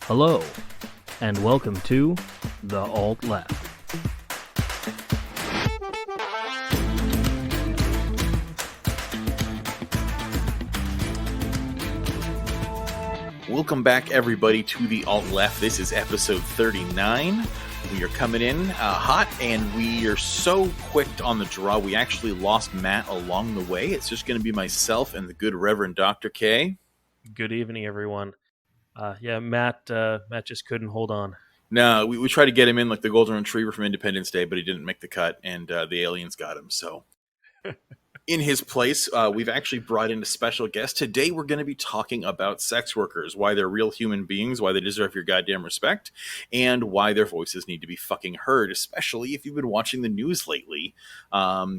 Hello, and welcome to The Alt Left. Welcome back, everybody, to The Alt Left. This is episode 39. We are coming in hot, and we are so quick on the draw. We actually lost Matt along the way. It's just going to be myself and the good Reverend Dr. K. Good evening, everyone. Matt just couldn't hold on. No, we tried to get him in like the Golden Retriever from Independence Day, but he didn't make the cut, and the aliens got him. So, in his place, we've actually brought in a special guest. Today, we're going to be talking about sex workers, why they're real human beings, why they deserve your goddamn respect, and why their voices need to be fucking heard, especially if you've been watching the news lately.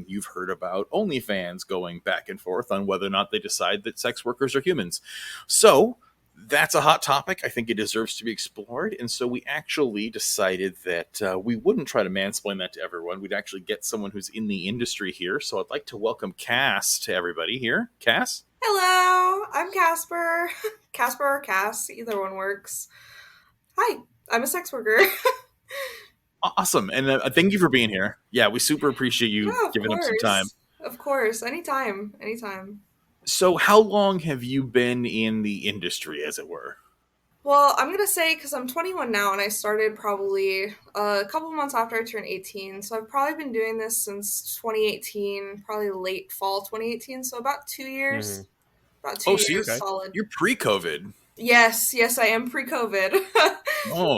You've heard about OnlyFans going back and forth on whether or not they decide that sex workers are humans. So, that's a hot topic. I think it deserves to be explored. And so we actually decided that we wouldn't try to mansplain that to everyone. We'd actually get someone who's in the industry here. So I'd like to welcome Cass to everybody here. Cass? Hello, I'm Casper. Casper or Cass, either one works. Hi, I'm a sex worker. Awesome. And thank you for being here. Yeah, we super appreciate you giving up some time. Of course, anytime. So how long have you been in the industry, as it were? Well, I'm going to say, because I'm 21 now, and I started probably a couple months after I turned 18, so I've probably been doing this since 2018, probably late fall 2018, so about 2 years. Mm-hmm. About 2 years solid. You're pre-COVID. Yes, I am pre-COVID.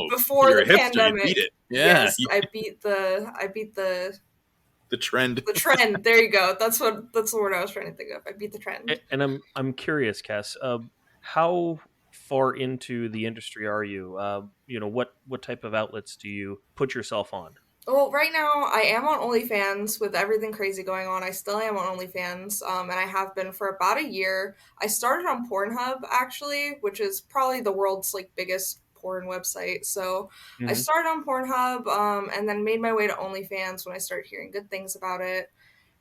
Before you're the a hipster. pandemic. You beat it. Yeah. Yes, I beat the trend. The trend. There you go. That's the word I was trying to think of. I beat the trend. And I'm curious, Cass, how far into the industry are you? What type of outlets do you put yourself on? Well, right now I am on OnlyFans with everything crazy going on. I still am on OnlyFans, and I have been for about a year. I started on Pornhub, actually, which is probably the world's biggest porn website. So I started on Pornhub, and then made my way to OnlyFans when I started hearing good things about it.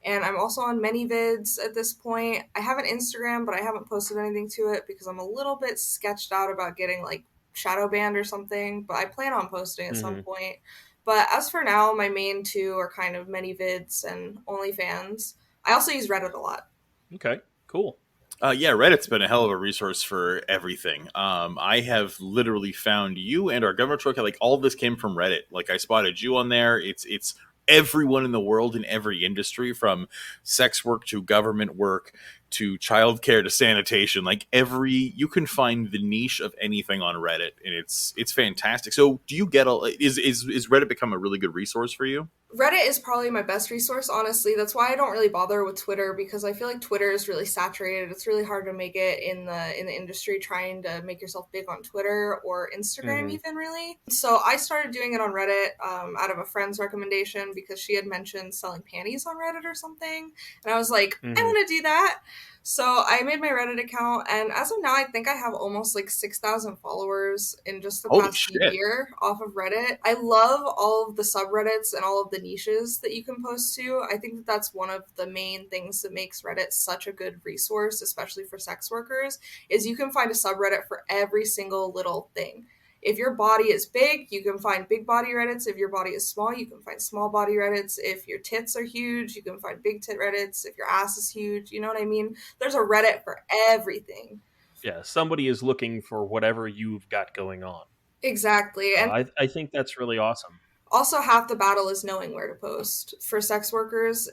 And I'm also on ManyVids at this point. I have an Instagram, but I haven't posted anything to it because I'm a little bit sketched out about getting shadow banned or something, but I plan on posting at some point. But as for now, my main two are kind of ManyVids and OnlyFans. I also use Reddit a lot. Okay, cool. Reddit's been a hell of a resource for everything. I have literally found you and our government truck. All of this came from Reddit. I spotted you on there. It's everyone in the world in every industry, from sex work to government work to childcare to sanitation. You can find the niche of anything on Reddit, and it's fantastic. So, do you get is Reddit become a really good resource for you? Reddit is probably my best resource, honestly. That's why I don't really bother with Twitter, because I feel like Twitter is really saturated. It's really hard to make it in the industry trying to make yourself big on Twitter or Instagram even, really. So I started doing it on Reddit out of a friend's recommendation because she had mentioned selling panties on Reddit or something. And I was like, I want to do that. So I made my Reddit account, and as of now, I think I have almost 6,000 followers in just the past year off of Reddit. I love all of the subreddits and all of the niches that you can post to. I think that's one of the main things that makes Reddit such a good resource, especially for sex workers, is you can find a subreddit for every single little thing. If your body is big, you can find big body Reddits. If your body is small, you can find small body Reddits. If your tits are huge, you can find big tit Reddits. If your ass is huge, you know what I mean? There's a Reddit for everything. Yeah, somebody is looking for whatever you've got going on. Exactly. And I think that's really awesome. Also, half the battle is knowing where to post. For sex workers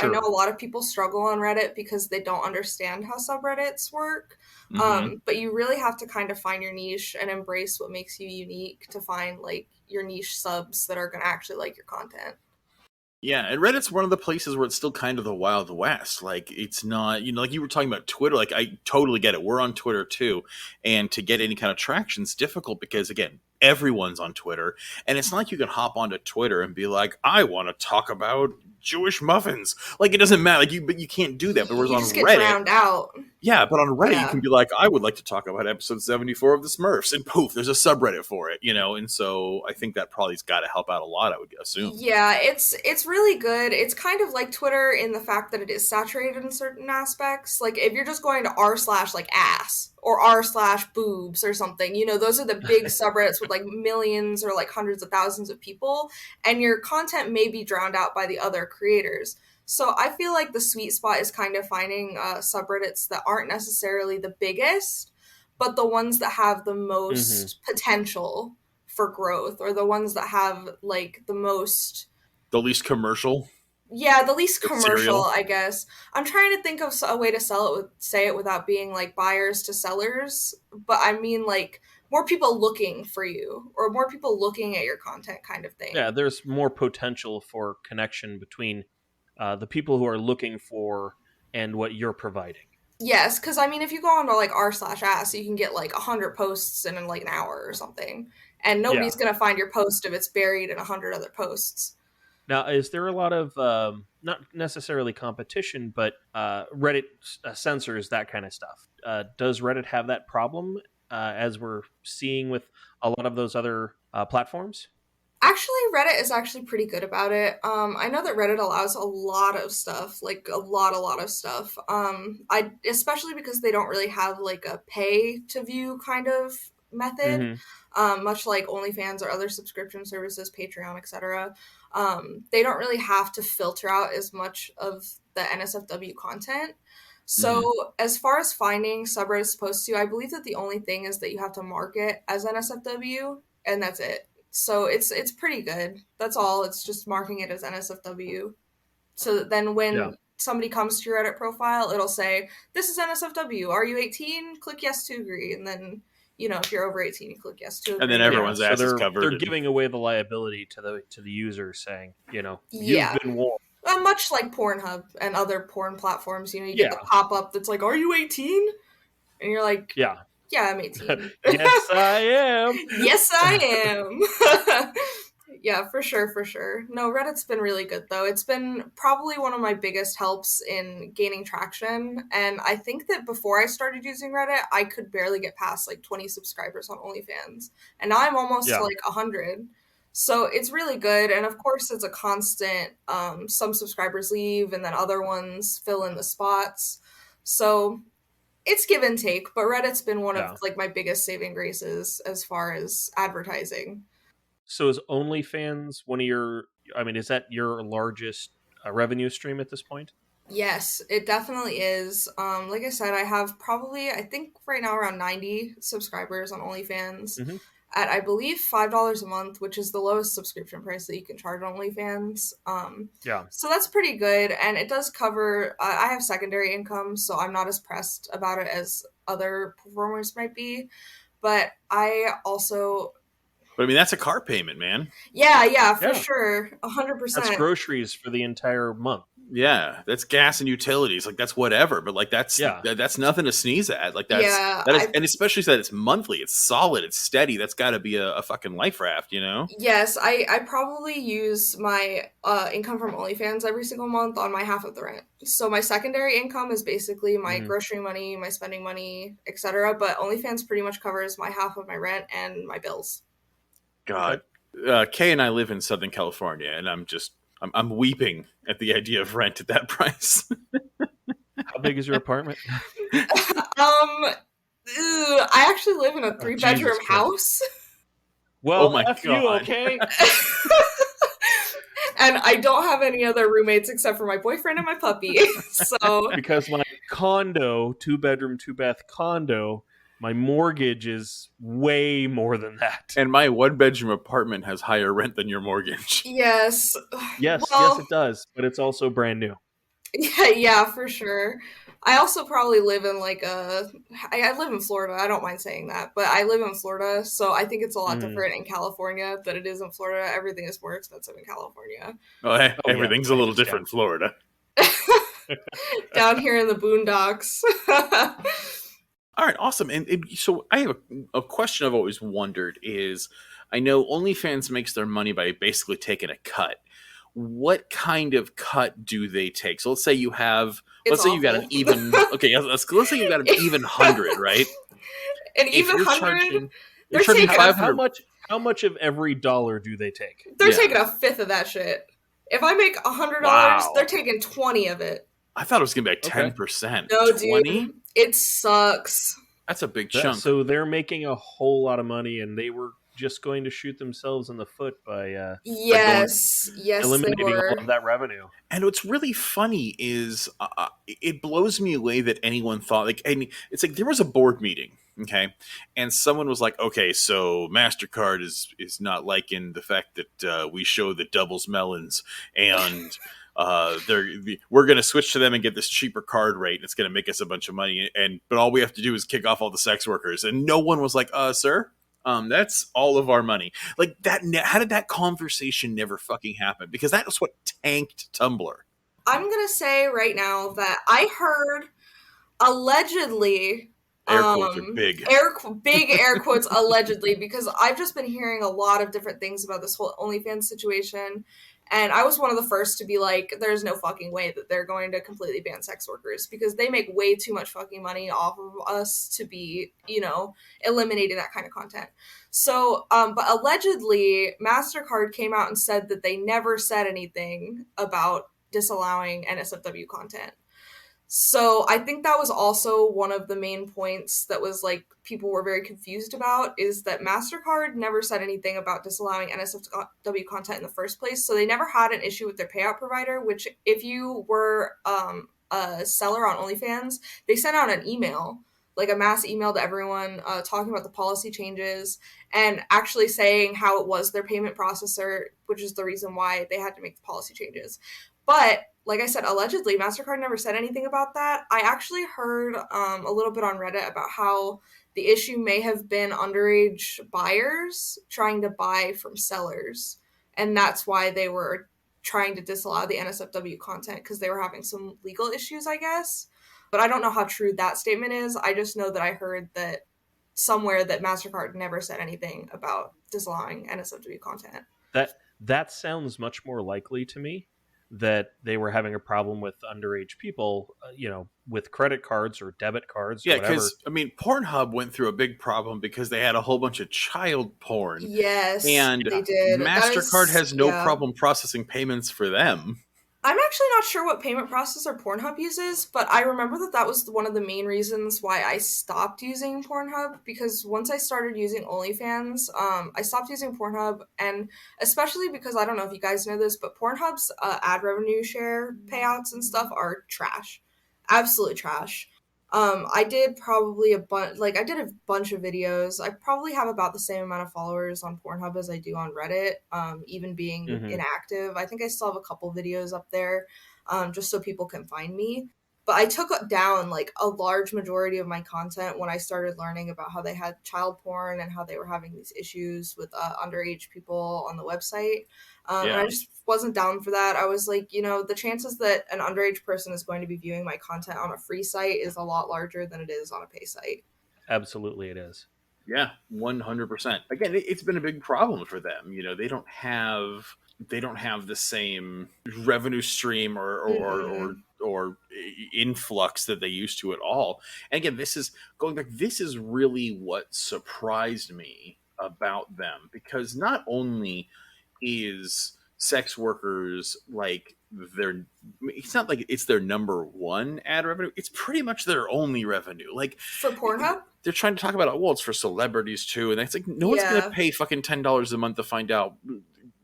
I know a lot of people struggle on Reddit because they don't understand how subreddits work. But you really have to kind of find your niche and embrace what makes you unique to find your niche subs that are going to actually like your content. Yeah, and Reddit's one of the places where it's still kind of the Wild West. It's not, you were talking about Twitter. I totally get it. We're on Twitter too. And to get any kind of traction is difficult because, again, everyone's on Twitter. And it's not like you can hop onto Twitter and be like, I want to talk about Jewish muffins. It doesn't matter. But you can't do that. But whereas you on just Reddit, get drowned out. Yeah, but on Reddit, you Yeah. can be like, I would like to talk about episode 74 of the Smurfs, and poof, there's a subreddit for it, and so I think that probably's got to help out a lot, I would assume. Yeah, it's really good. It's kind of like Twitter in the fact that it is saturated in certain aspects. Like if you're just going to r slash like ass or r slash boobs or something, those are the big subreddits with like millions or like hundreds of thousands of people, and your content may be drowned out by the other creators. So I feel like the sweet spot is kind of finding subreddits that aren't necessarily the biggest, but the ones that have the Mm-hmm. most potential for growth, or the ones that have like the most, The least commercial, the least like commercial, cereal. I guess. I'm trying to think of a way to say it without being like buyers to sellers, but I mean like more people looking for you or more people looking at your content kind of Yeah, thing. there's more potential for connection between the people who are looking for and what you're providing. Yes, because I mean, if you go on to like r slash ass, you can get like 100 posts in like an hour or something, and Yeah. nobody's gonna find your post if it's buried in 100 other posts. Now, is there a lot of not necessarily competition, but Reddit censors that kind of stuff? Does Reddit have that problem as we're seeing with a lot of those other platforms? Actually, Reddit is actually pretty good about it. I know that Reddit allows a lot of stuff, like a lot of stuff. I especially because they don't really have like a pay to view kind of method, Hmm. much like OnlyFans or other subscription services, Patreon, etc. They don't really have to filter out as much of the NSFW content. Hmm. So, as far as finding subreddits supposed to, I believe that the only thing is that you have to mark it as NSFW, and that's it. So it's pretty good. That's all. It's just marking it as NSFW. So that then Yeah. when somebody comes to your Reddit profile, it'll say, "This is NSFW. Are you 18? Click yes to agree." And then, if you're over 18, you click yes to And then agree. Yeah. everyone's So ass is they're covered. And giving away the liability to the user, saying, you've Yeah. been warned. Much like Pornhub and other porn platforms, you get the Yeah. pop up that's like, "Are you 18?" And you're like, Yeah. "Yeah, I'm 18." Yes, I am. Yes, I am. Yeah, for sure, for sure. No, Reddit's been really good though. It's been probably one of my biggest helps in gaining traction. And I think that before I started using Reddit, I could barely get past like 20 subscribers on OnlyFans. And now I'm almost to Yeah. like 100. So it's really good. And of course, it's a constant, some subscribers leave and then other ones fill in the spots. So it's give and take, but Reddit's been one of Yeah. like my biggest saving graces as far as advertising. So is OnlyFans one of your? I mean, is that your largest revenue stream at this point? Yes, it definitely is. Like I said, I have probably, I think right now around 90 subscribers on OnlyFans Hmm. at I believe $5 a month, which is the lowest subscription price that you can charge on OnlyFans. Yeah. So that's pretty good, and it does cover. I have secondary income, so I'm not as pressed about it as other performers might be. But I also, But I mean, that's a car payment, man. yeah, for Yeah. sure, That's 100%. groceries for the entire month. Yeah, that's gas and utilities. Like that's whatever, but like Yeah. that's nothing to sneeze at. Like Yeah, that is, I and especially that it's monthly, it's solid, it's steady. That's got to be a fucking life raft. Yes, I probably use my income from OnlyFans every single month on my half of the rent. So my secondary income is basically my Hmm. grocery money, my spending money, etc. But OnlyFans pretty much covers my half of my rent and my bills. Okay. God, Kay and I live in Southern California, and I'm weeping at the idea of rent at that price. How big is your apartment? I actually live in a Oh, three-bedroom Jesus Christ. house. Oh Well, my F you, God. okay? And I don't have any other roommates except for my boyfriend and my puppy. So, Because my condo, 2 bedroom, 2 bath condo, my mortgage is way more than that. And my 1 bedroom apartment has higher rent than your mortgage. yes. Yes, Well, it does, but it's also brand new. yeah, for sure. I also probably live in like I live in Florida. I don't mind saying that, but I live in Florida, so I think it's a lot Mm. different in California than it is in Florida. Everything is more expensive in California. Oh, hey, Oh yeah, everything's a I little understand. different in Florida. Down here in the boondocks. All right, awesome. And so I have a question I've always wondered is I know OnlyFans makes their money by basically taking a cut. what kind of cut do they take? So let's say you have, It's let's say you got an awful. even, okay, let's say you got an even 100, right? An If even you're 100, you're they're charging taking a, 500. How much of every dollar do they take? they're Yeah. taking a fifth of that shit. If I make $100, Wow. they're taking 20 of it. I thought it was gonna be like Okay. 10%. No, 20? dude, it sucks. That's a big chunk. So they're making a whole lot of money, and they were just going to shoot themselves in the foot by Yes, they eliminating were. all of that revenue. And what's really funny is it blows me away that anyone thought, like, and it's like there was a board meeting, okay, and someone was like, okay, so MasterCard is not liking the fact that we show the doubles melons, and we're going to switch to them and get this cheaper card rate, and it's going to make us a bunch of money, but all we have to do is kick off all the sex workers, and no one was like, sir. That's all of our money. Like that. How did that conversation never fucking happen? Because that was what tanked Tumblr. I'm gonna say right now that I heard allegedly. Air quotes are big. Big air quotes allegedly, because I've just been hearing a lot of different things about this whole OnlyFans situation. And I was one of the first to be like, there's no fucking way that they're going to completely ban sex workers, because they make way too much fucking money off of us to be, eliminating that kind of content. So, but allegedly, MasterCard came out and said that they never said anything about disallowing NSFW content. So I think that was also one of the main points that was like people were very confused about, is that MasterCard never said anything about disallowing NSFW content in the first place. So they never had an issue with their payout provider, which if you were a seller on OnlyFans, they sent out an email, like a mass email to everyone talking about the policy changes and actually saying how it was their payment processor, which is the reason why they had to make the policy changes. But like I said, allegedly, MasterCard never said anything about that. I actually heard a little bit on Reddit about how the issue may have been underage buyers trying to buy from sellers. And that's why they were trying to disallow the NSFW content, because they were having some legal issues, I guess. But I don't know how true that statement is. I just know that I heard that somewhere that MasterCard never said anything about disallowing NSFW content. That sounds much more likely to me, that they were having a problem with underage people, with credit cards or debit cards. Yeah, or whatever. because Pornhub went through a big problem because they had a whole bunch of child porn. Yes, and they did. MasterCard has no problem processing payments for them. I'm actually not sure what payment processor Pornhub uses, but I remember that was one of the main reasons why I stopped using Pornhub, because once I started using OnlyFans, I stopped using Pornhub, and especially because, I don't know if you guys know this, but Pornhub's ad revenue share payouts and stuff are trash. Absolutely trash. I did probably I did a bunch of videos. I probably have about the same amount of followers on Pornhub as I do on Reddit, even being inactive. I think I still have a couple videos up there, just so people can find me. But I took down like a large majority of my content when I started learning about how they had child porn and how they were having these issues with underage people on the website. And I just wasn't down for that. I was like, the chances that an underage person is going to be viewing my content on a free site is a lot larger than it is on a pay site. Absolutely it is. Yeah, 100%. Again, it's been a big problem for them. They don't have the same revenue stream or influx that they used to at all. And again, this is really what surprised me about them, because not only is sex workers it's not like it's their number one ad revenue, it's pretty much their only revenue. Like for Pornhub, they're trying to talk about, it's for celebrities too, and it's like no one's gonna pay fucking $10 a month to find out.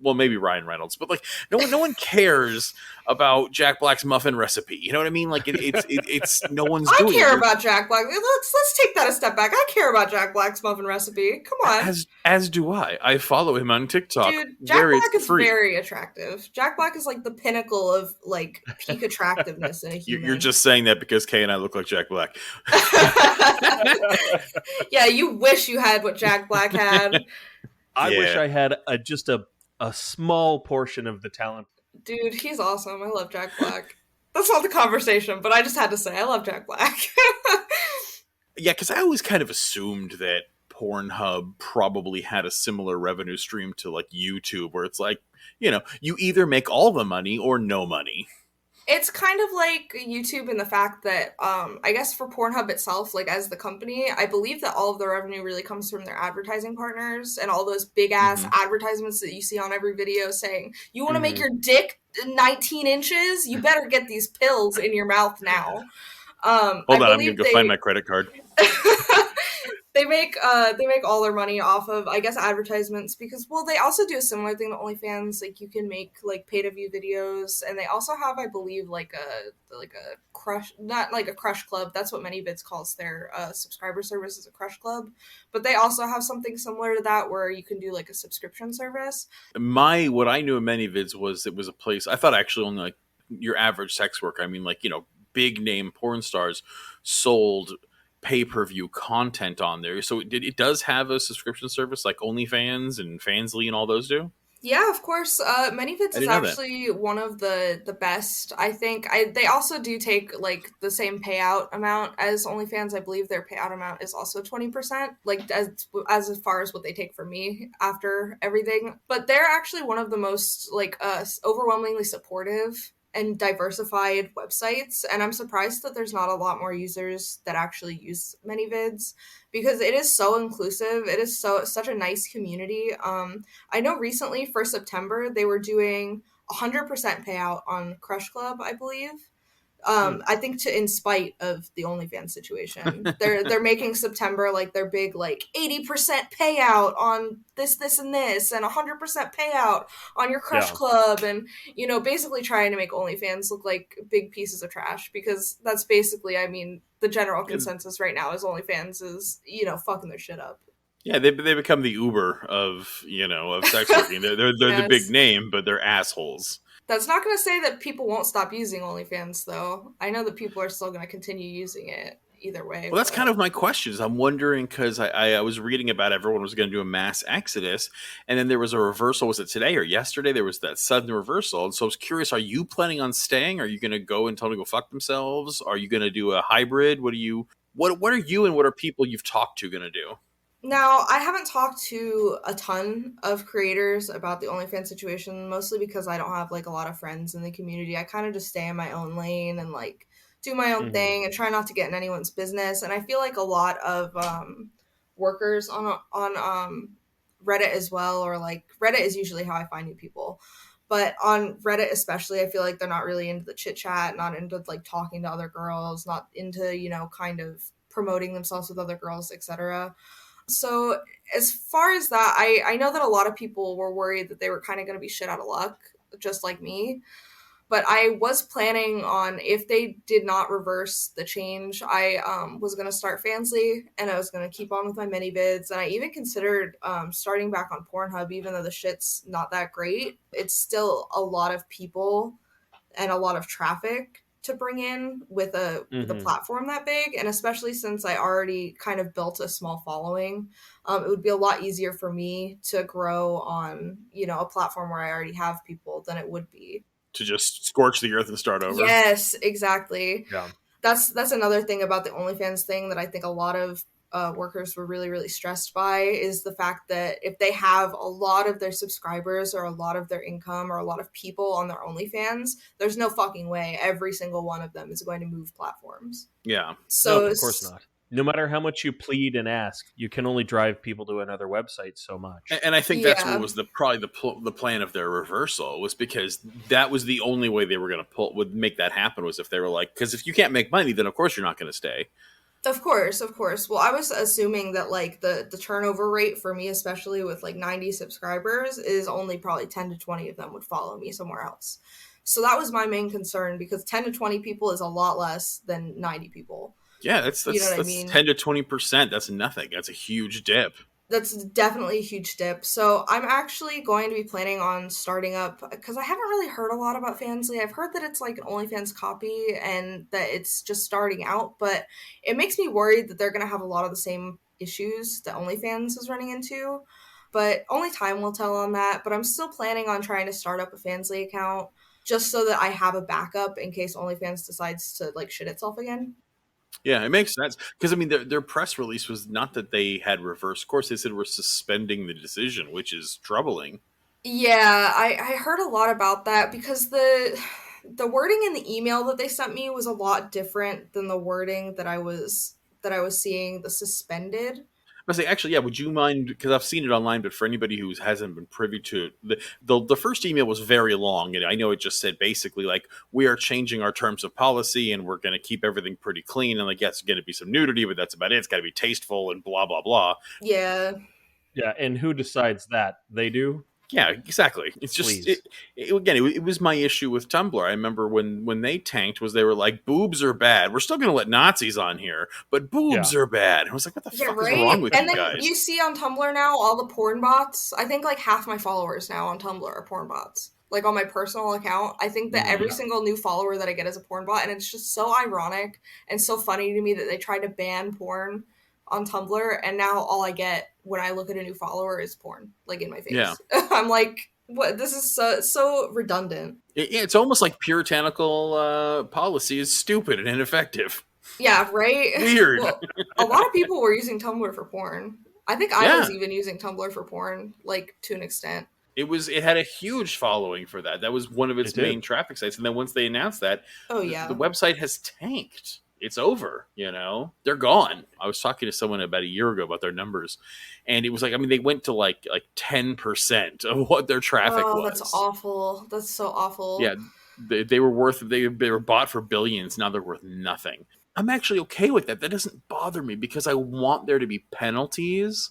Well, maybe Ryan Reynolds, but like no one cares about Jack Black's muffin recipe. You know what I mean? Like it's no one's doing it. I care about Jack Black. Let's take that a step back. I care about Jack Black's muffin recipe. Come on. As do I. I follow him on TikTok. Dude, Jack Black is very attractive. Jack Black is like the pinnacle of like peak attractiveness in a human. You're just saying that because Kay and I look like Jack Black. Yeah, you wish you had what Jack Black had. I wish I had just a small portion of the talent. Dude, he's awesome. I love Jack Black. That's not the conversation, but I just had to say I love Jack Black. Yeah, because I always kind of assumed that Pornhub probably had a similar revenue stream to like YouTube, where it's like you either make all the money or no money. It's kind of like YouTube in the fact that, I guess for Pornhub itself, like as the company, I believe that all of the revenue really comes from their advertising partners and all those big ass advertisements that you see on every video saying, you want to make your dick 19 inches? You better get these pills in your mouth now. Hold on, I'm gonna go find my credit card. They make all their money off of, I guess, advertisements because, well, they also do a similar thing to OnlyFans. Like, you can make like pay-to-view videos, and they also have, I believe, like a crush, not like a crush club. That's what ManyVids calls their subscriber service, is a crush club. But they also have something similar to that where you can do like a subscription service. What I knew of ManyVids was it was a place. I thought actually only like your average sex worker. I mean, like, big name porn stars sold pay-per-view content on there. So it does have a subscription service like OnlyFans and Fansly and all those do? Yeah, of course. ManyVids is actually one of the best. I think they also do take like the same payout amount as OnlyFans. I believe their payout amount is also 20%, like as far as what they take from me after everything. But they're actually one of the most like overwhelmingly supportive and diversified websites, and I'm surprised that there's not a lot more users that actually use ManyVids because it is so inclusive. It is such a nice community. I know recently for September they were doing 100% payout on Crush Club, I believe. I think in spite of the OnlyFans situation, they're making September like their big like 80% payout on this and this, and 100% payout on your Crush Club, and basically trying to make OnlyFans look like big pieces of trash because that's basically, I mean, the general consensus right now is OnlyFans is fucking their shit up. Yeah, they become the Uber of of sex working. They're the big name, but they're assholes. That's not going to say that people won't stop using OnlyFans, though. I know that people are still going to continue using it either way. Well, that's kind of my question. I'm wondering because I was reading about everyone was going to do a mass exodus, and then there was a reversal. Was it today or yesterday? There was that sudden reversal. And so I was curious, are you planning on staying? Are you going to go and tell them to go fuck themselves? Are you going to do a hybrid? What are you and what are people you've talked to going to do? Now, I haven't talked to a ton of creators about the OnlyFans situation, mostly because I don't have like a lot of friends in the community. I kind of just stay in my own lane and like do my own thing and try not to get in anyone's business. And I feel like a lot of workers on Reddit as well, or like Reddit is usually how I find new people. But on Reddit especially, I feel like they're not really into the chit chat, not into like talking to other girls, not into, kind of promoting themselves with other girls, etc. So as far as that, I know that a lot of people were worried that they were kind of going to be shit out of luck, just like me. But I was planning on, if they did not reverse the change, I was going to start Fansly, and I was going to keep on with my ManyVids. And I even considered starting back on Pornhub, even though the shit's not that great. It's still a lot of people and a lot of traffic to bring in with a platform that big, and especially since I already kind of built a small following, it would be a lot easier for me to grow on a platform where I already have people than it would be to just scorch the earth and start over. Yes, exactly. Yeah, that's another thing about the OnlyFans thing that I think a lot of workers were really, really stressed by, is the fact that if they have a lot of their subscribers or a lot of their income or a lot of people on their OnlyFans, there's no fucking way every single one of them is going to move platforms. Yeah. So no, of course not. No matter how much you plead and ask, you can only drive people to another website so much. And I think that's what was probably the plan of their reversal, was because that was the only way they were going to would make that happen, was if they were like, because if you can't make money, then of course you're not going to stay. Of course. Well, I was assuming that like the turnover rate for me, especially with like 90 subscribers, is only probably 10 to 20 of them would follow me somewhere else. So that was my main concern, because 10 to 20 people is a lot less than 90 people. Yeah, that's I mean? 10 to 20%. That's nothing. That's a huge dip. That's definitely a huge dip. So I'm actually going to be planning on starting up, because I haven't really heard a lot about Fansly. I've heard that it's like an OnlyFans copy and that it's just starting out, but it makes me worried that they're going to have a lot of the same issues that OnlyFans is running into. But only time will tell on that. But I'm still planning on trying to start up a Fansly account just so that I have a backup in case OnlyFans decides to like shit itself again. Yeah, it makes sense. Because, I mean, their press release was not that they had reversed course. They said we're suspending the decision, which is troubling. Yeah, I heard a lot about that because the wording in the email that they sent me was a lot different than the wording that I was seeing the suspended. I say, actually, yeah. Would you mind? Because I've seen it online, but for anybody who hasn't been privy to it, the first email was very long, and I know it just said basically like we are changing our terms of policy, and we're going to keep everything pretty clean, and like yes, it's going to be some nudity, but that's about it. It's got to be tasteful and blah blah blah. Yeah. Yeah, and who decides that? They do? Yeah, exactly. It's just Please. it was my issue with Tumblr. I remember when they tanked was they were like boobs are bad. We're still going to let Nazis on here, but Yeah. boobs are bad. And I was like, what the Yeah, fuck is right? wrong with And you then guys? you see on Tumblr now all the porn bots. I think like half my followers now on Tumblr are porn bots. Like on my personal account, I think that every Mhm. single new follower that I get is a porn bot, and it's just so ironic and so funny to me that they tried to ban porn on Tumblr, and now all I get when I look at a new follower is porn, like in my Yeah. face. I'm like, what? This is so redundant. It's almost like puritanical policy is stupid and ineffective. Yeah, right? Weird. Well, a lot of people were using Tumblr for porn. I think I was Yeah. even using Tumblr for porn, like to an extent. It had a huge following for that. That was one of its It did. main traffic sites. And then once they announced that, Oh the yeah. website has tanked. It's over, They're gone. I was talking to someone about a year ago about their numbers, and it was like, I mean, they went to like 10% of what their traffic Oh, that's was. awful. That's so awful. Yeah, they were worth they were bought for billions. Now they're worth nothing. I'm actually okay with that. That doesn't bother me because I want there to be penalties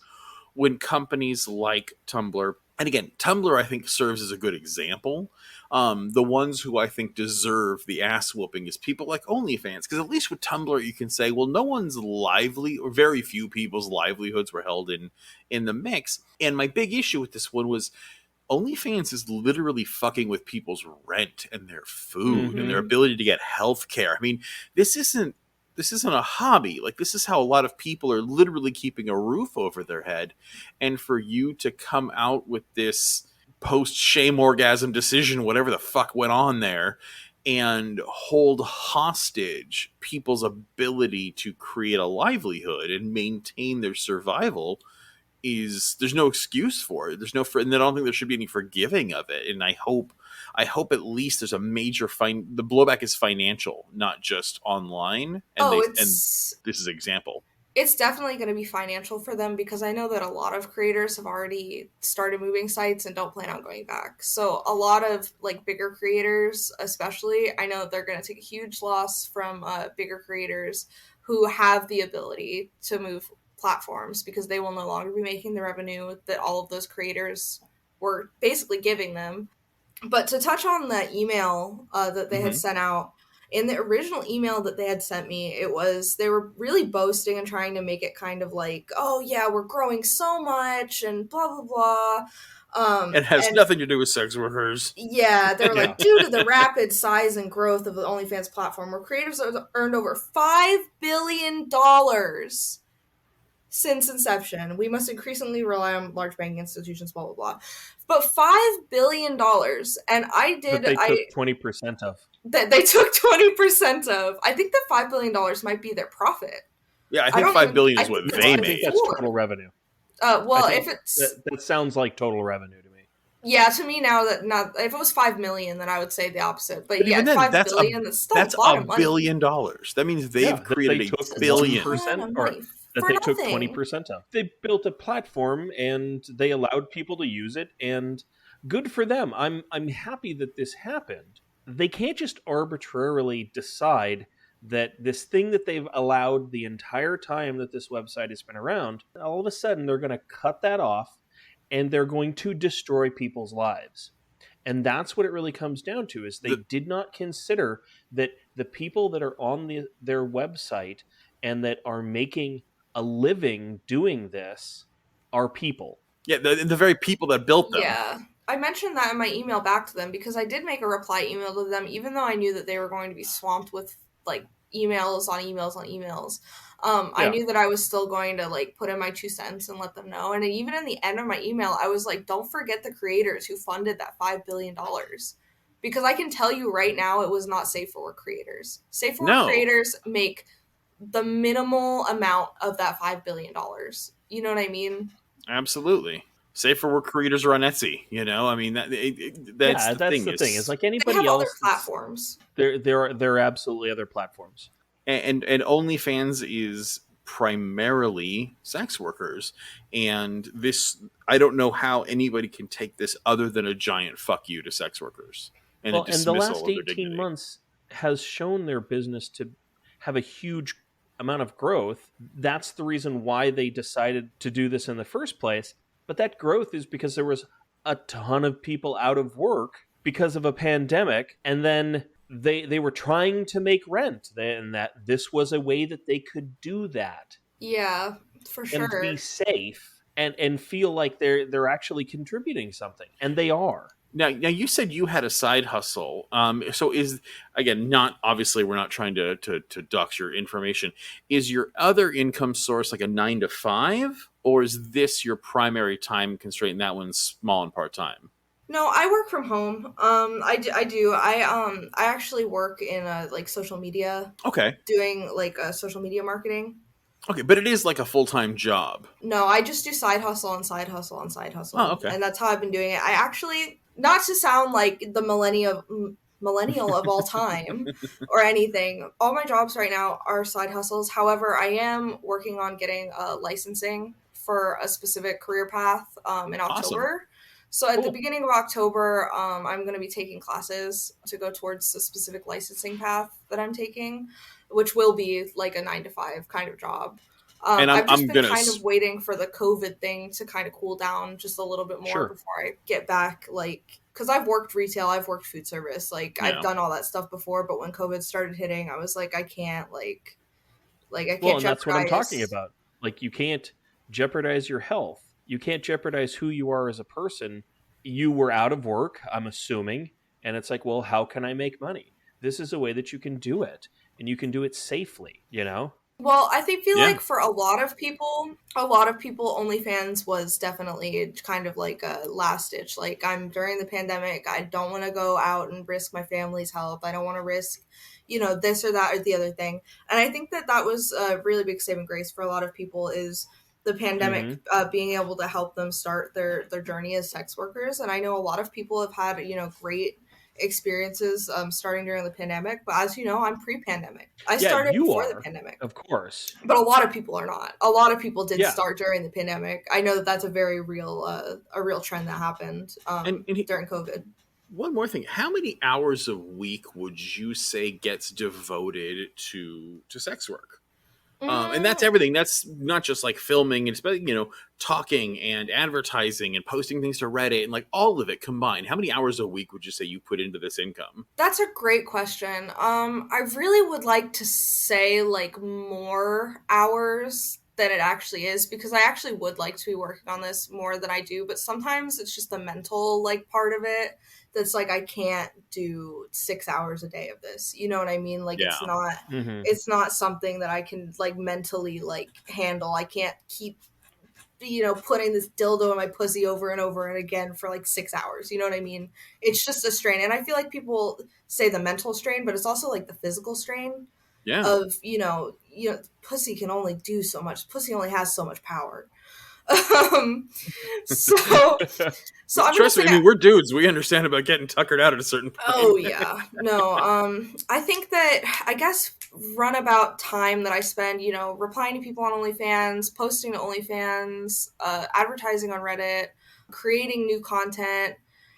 when companies like Tumblr, and again, Tumblr I think serves as a good example. The ones who I think deserve the ass whooping is people like OnlyFans, because at least with Tumblr you can say, well, no one's lively or very few people's livelihoods were held in the mix. And my big issue with this one was OnlyFans is literally fucking with people's rent and their food and their Mm-hmm. ability to get health care. I mean, this isn't a hobby. Like this is how a lot of people are literally keeping a roof over their head. And for you to come out with this post shame orgasm decision, whatever the fuck went on there, and hold hostage people's ability to create a livelihood and maintain their survival is there's no excuse for it. There's no and I don't think there should be any forgiving of it. And I hope at least there's a major the blowback is financial, not just online. And Oh, this is an example. it's definitely going to be financial for them because I know that a lot of creators have already started moving sites and don't plan on going back. So a lot of like bigger creators, especially, I know they're going to take a huge loss from bigger creators who have the ability to move platforms because they will no longer be making the revenue that all of those creators were basically giving them. But to touch on the email that they had Mm-hmm. sent out, in the original email that they had sent me, it was they were really boasting and trying to make it kind of like, oh yeah, we're growing so much and blah blah blah. It has And nothing to do with sex workers. yeah, they were Yeah. like, due to the rapid size and growth of the OnlyFans platform, where creators have earned over $5 billion since inception, we must increasingly rely on large banking institutions, blah blah blah. But $5 billion, and That they took 20% of. that they took 20% of. I think that $5 billion might be their profit. Yeah, I I think don't $5 even. billion I is what think that's they I before. think made. that's total revenue. I Well, think if it's that sounds like total revenue to me. yeah, to me now that not if it was 5 million, then I would say the opposite. But But yeah, even then, 5 billion, that's still a that's lot a of money. $1 billion. That means they've Yeah, that they created a took It's a billion. ton 1% of or money that for they took nothing. 20% of. They built a platform and they allowed people to use it, and good for them. I'm happy that this happened. They can't just arbitrarily decide that this thing that they've allowed the entire time that this website has been around, all of a sudden they're going to cut that off and they're going to destroy people's lives. And that's what it really comes down to is they The, did not consider that the people that are on their website and that are making a living doing this are people. yeah, the very people that built them. Yeah. I mentioned that in my email back to them because I did make a reply email to them, even though I knew that they were going to be swamped with like emails on emails on emails. I Yeah. knew that I was still going to like put in my 2 cents and let them know. And even in the end of my email, I was like, don't forget the creators who funded that $5 billion. Because I can tell you right now, it was not safe for work creators. Safe for work No, creators make the minimal amount of that $5 billion. You know what I mean? absolutely. Safe for work creators are on Etsy. I mean that's Yeah, the that's thing. the thing. It's like They anybody have other else. platforms. There are absolutely other platforms. And OnlyFans is primarily sex workers, and this, I don't know how anybody can take this other than a giant fuck you to sex workers and a Well, and the dismissal last of their 18 dignity. months has shown their business to have a huge amount of growth. That's the reason why they decided to do this in the first place. But that growth is because there was a ton of people out of work because of a pandemic, and then they were trying to make rent, and that this was a way that they could do that Yeah, for and sure. be safe and feel like they're actually contributing something, and they are. Now you said you had a side hustle. So is, again, not obviously, we're not trying to dox your information. Is your other income source like a 9 to 5, or is this your primary time constraint and that one's small and part time? No, I work from home. I do. I actually work in like social media, Okay. doing like social media marketing. Okay, but it is like a full time job. No, I just do side hustle on side hustle on side hustle, Oh, okay. and that's how I've been doing it. I actually, not to sound like the millennial of all time or anything, all my jobs right now are side hustles. However, I am working on getting licensing for a specific career path in Awesome. October. So at the Cool. beginning of October, I'm going to be taking classes to go towards the specific licensing path that I'm taking, which will be like a 9 to 5 kind of job. And I've just I'm been gonna kind of waiting for the COVID thing to kind of cool down just a little bit more Sure. before I get back. Like, because I've worked retail, I've worked food service, like Yeah. I've done all that stuff before. But when COVID started hitting, I was like, I can't, I can't Well, and that's what I'm talking jeopardize. about. Like, you can't jeopardize your health. You can't jeopardize who you are as a person. You were out of work, I'm assuming, and it's like, well, how can I make money? This is a way that you can do it, and you can do it safely, Well, feel Yeah. like for a lot of people, OnlyFans was definitely kind of like a last ditch. Like, I'm during the pandemic, I don't want to go out and risk my family's health. I don't want to risk, this or that or the other thing. And I think that that was a really big saving grace for a lot of people is the pandemic Mm-hmm. being able to help them start their journey as sex workers. And I know a lot of people have had, great experiences starting during the pandemic, but as you know, I'm pre-pandemic. I Yeah, started you before the are, pandemic, of course. but a lot of people are not. A lot of people did Yeah, start during the pandemic. I know that that's a very real a real trend that happened and during COVID. one more thing: how many hours a week would you say gets devoted to sex work? And that's Mm, everything. That's not just like filming, and talking and advertising and posting things to Reddit and like all of it combined. How many hours a week would you say you put into this income? that's a great question. I really would like to say like more hours than it actually is because I actually would like to be working on this more than I do, but sometimes it's just the mental like part of it that's like I can't do 6 hours a day of this. You know what I mean? Like Yeah. mm-hmm. it's not something that I can like mentally like handle. I can't keep putting this dildo in my pussy over and over and again for like 6 hours. You know what I mean? It's just a strain. And I feel like people say the mental strain, but it's also like the physical strain Yeah. of, pussy can only do so much. Pussy only has so much power. So so I'm gonna Trust me. say I mean, we're dudes. We understand about getting tuckered out at a certain point. oh yeah. No, I think that I guess runabout time that I spend, replying to people on OnlyFans, posting to OnlyFans, advertising on Reddit, creating new content,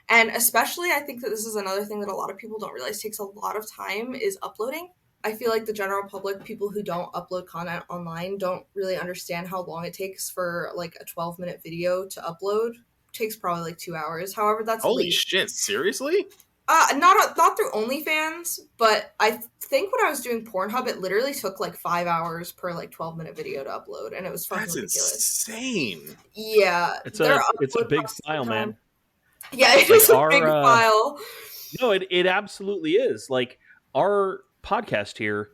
and especially I think that this is another thing that a lot of people don't realize takes a lot of time is uploading. I feel like the general public, people who don't upload content online, don't really understand how long it takes for like a 12-minute video to upload. It takes probably like 2 hours. However, that's Holy late. shit! Seriously? Not through OnlyFans, but I think when I was doing Pornhub, it literally took like 5 hours per like 12-minute video to upload, and it was fucking That's ridiculous. insane. Yeah, it's their a upload big processing file, man. time. Yeah, it Like is a big our file. no, it absolutely is. Like our podcast here,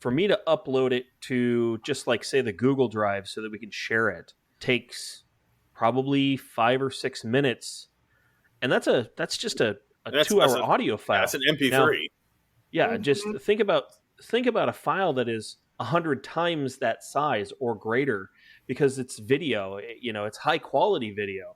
for me to upload it to just like say the Google Drive so that we can share it takes probably 5 or 6 minutes, and that's just a That's 2 hour audio file. That's an MP3. Now, yeah, just Mhm. think about a file that is 100 times that size or greater because it's video. It's high quality video.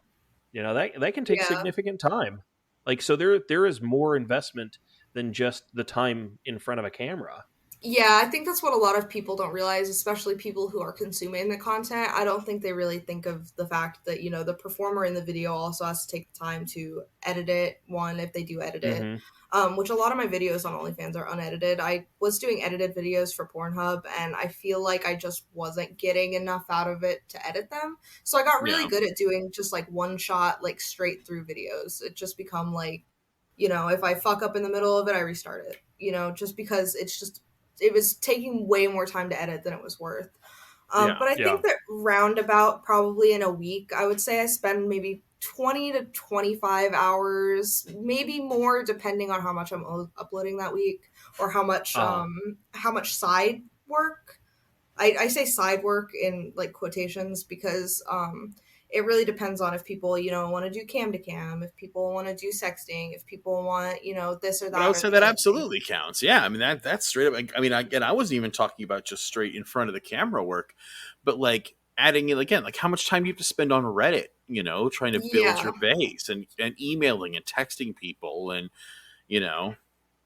You know, that can take Yeah. significant time. Like, so there is more investment than just the time in front of a camera. Yeah, I think that's what a lot of people don't realize, especially people who are consuming the content. I don't think they really think of the fact that, the performer in the video also has to take the time to edit it, one, if they do edit it. Hmm. Which a lot of my videos on OnlyFans are unedited. I was doing edited videos for Pornhub, and I feel like I just wasn't getting enough out of it to edit them. So I got really Yeah. good at doing just like one shot, like straight through videos. It just become like, if I fuck up in the middle of it, I restart it. Just because it was taking way more time to edit than it was worth. Yeah. But I Yeah. think that roundabout probably in a week, I would say I spend maybe 20 to 25 hours, maybe more, depending on how much I'm uploading that week or how much side work. I say side work in like quotations because it really depends on if people want to do cam to cam, if people want to do sexting, if people want this or But I that would or say the that other thing. absolutely counts. Yeah, I mean that's straight up. I mean, again, I wasn't even talking about just straight in front of the camera work, but like adding in again, like how much time do you have to spend on Reddit? Trying to build Yeah. your base and emailing and texting people and you know,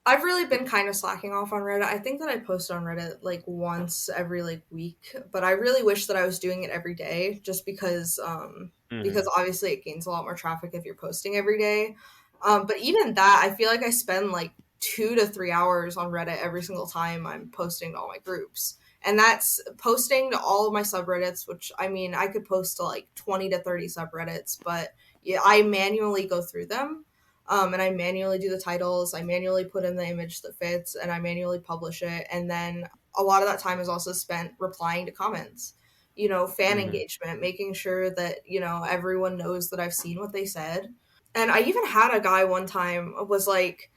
I've really been kind of slacking off on Reddit. I think that I post on Reddit like once every like week, but I really wish that I was doing it every day just Hmm. because obviously it gains a lot more traffic if you're posting every day. But even that, I feel like I spend like 2 to 3 hours on Reddit every single time I'm posting to all my groups. And that's posting to all of my subreddits, which I mean, I could post to like 20 to 30 subreddits, but yeah, I manually go through them, and I manually do the titles. I manually put in the image that fits, and I manually publish it. And then a lot of that time is also spent replying to comments, fan Hmm. engagement, making sure that everyone knows that I've seen what they said. And I even had a guy one time was like,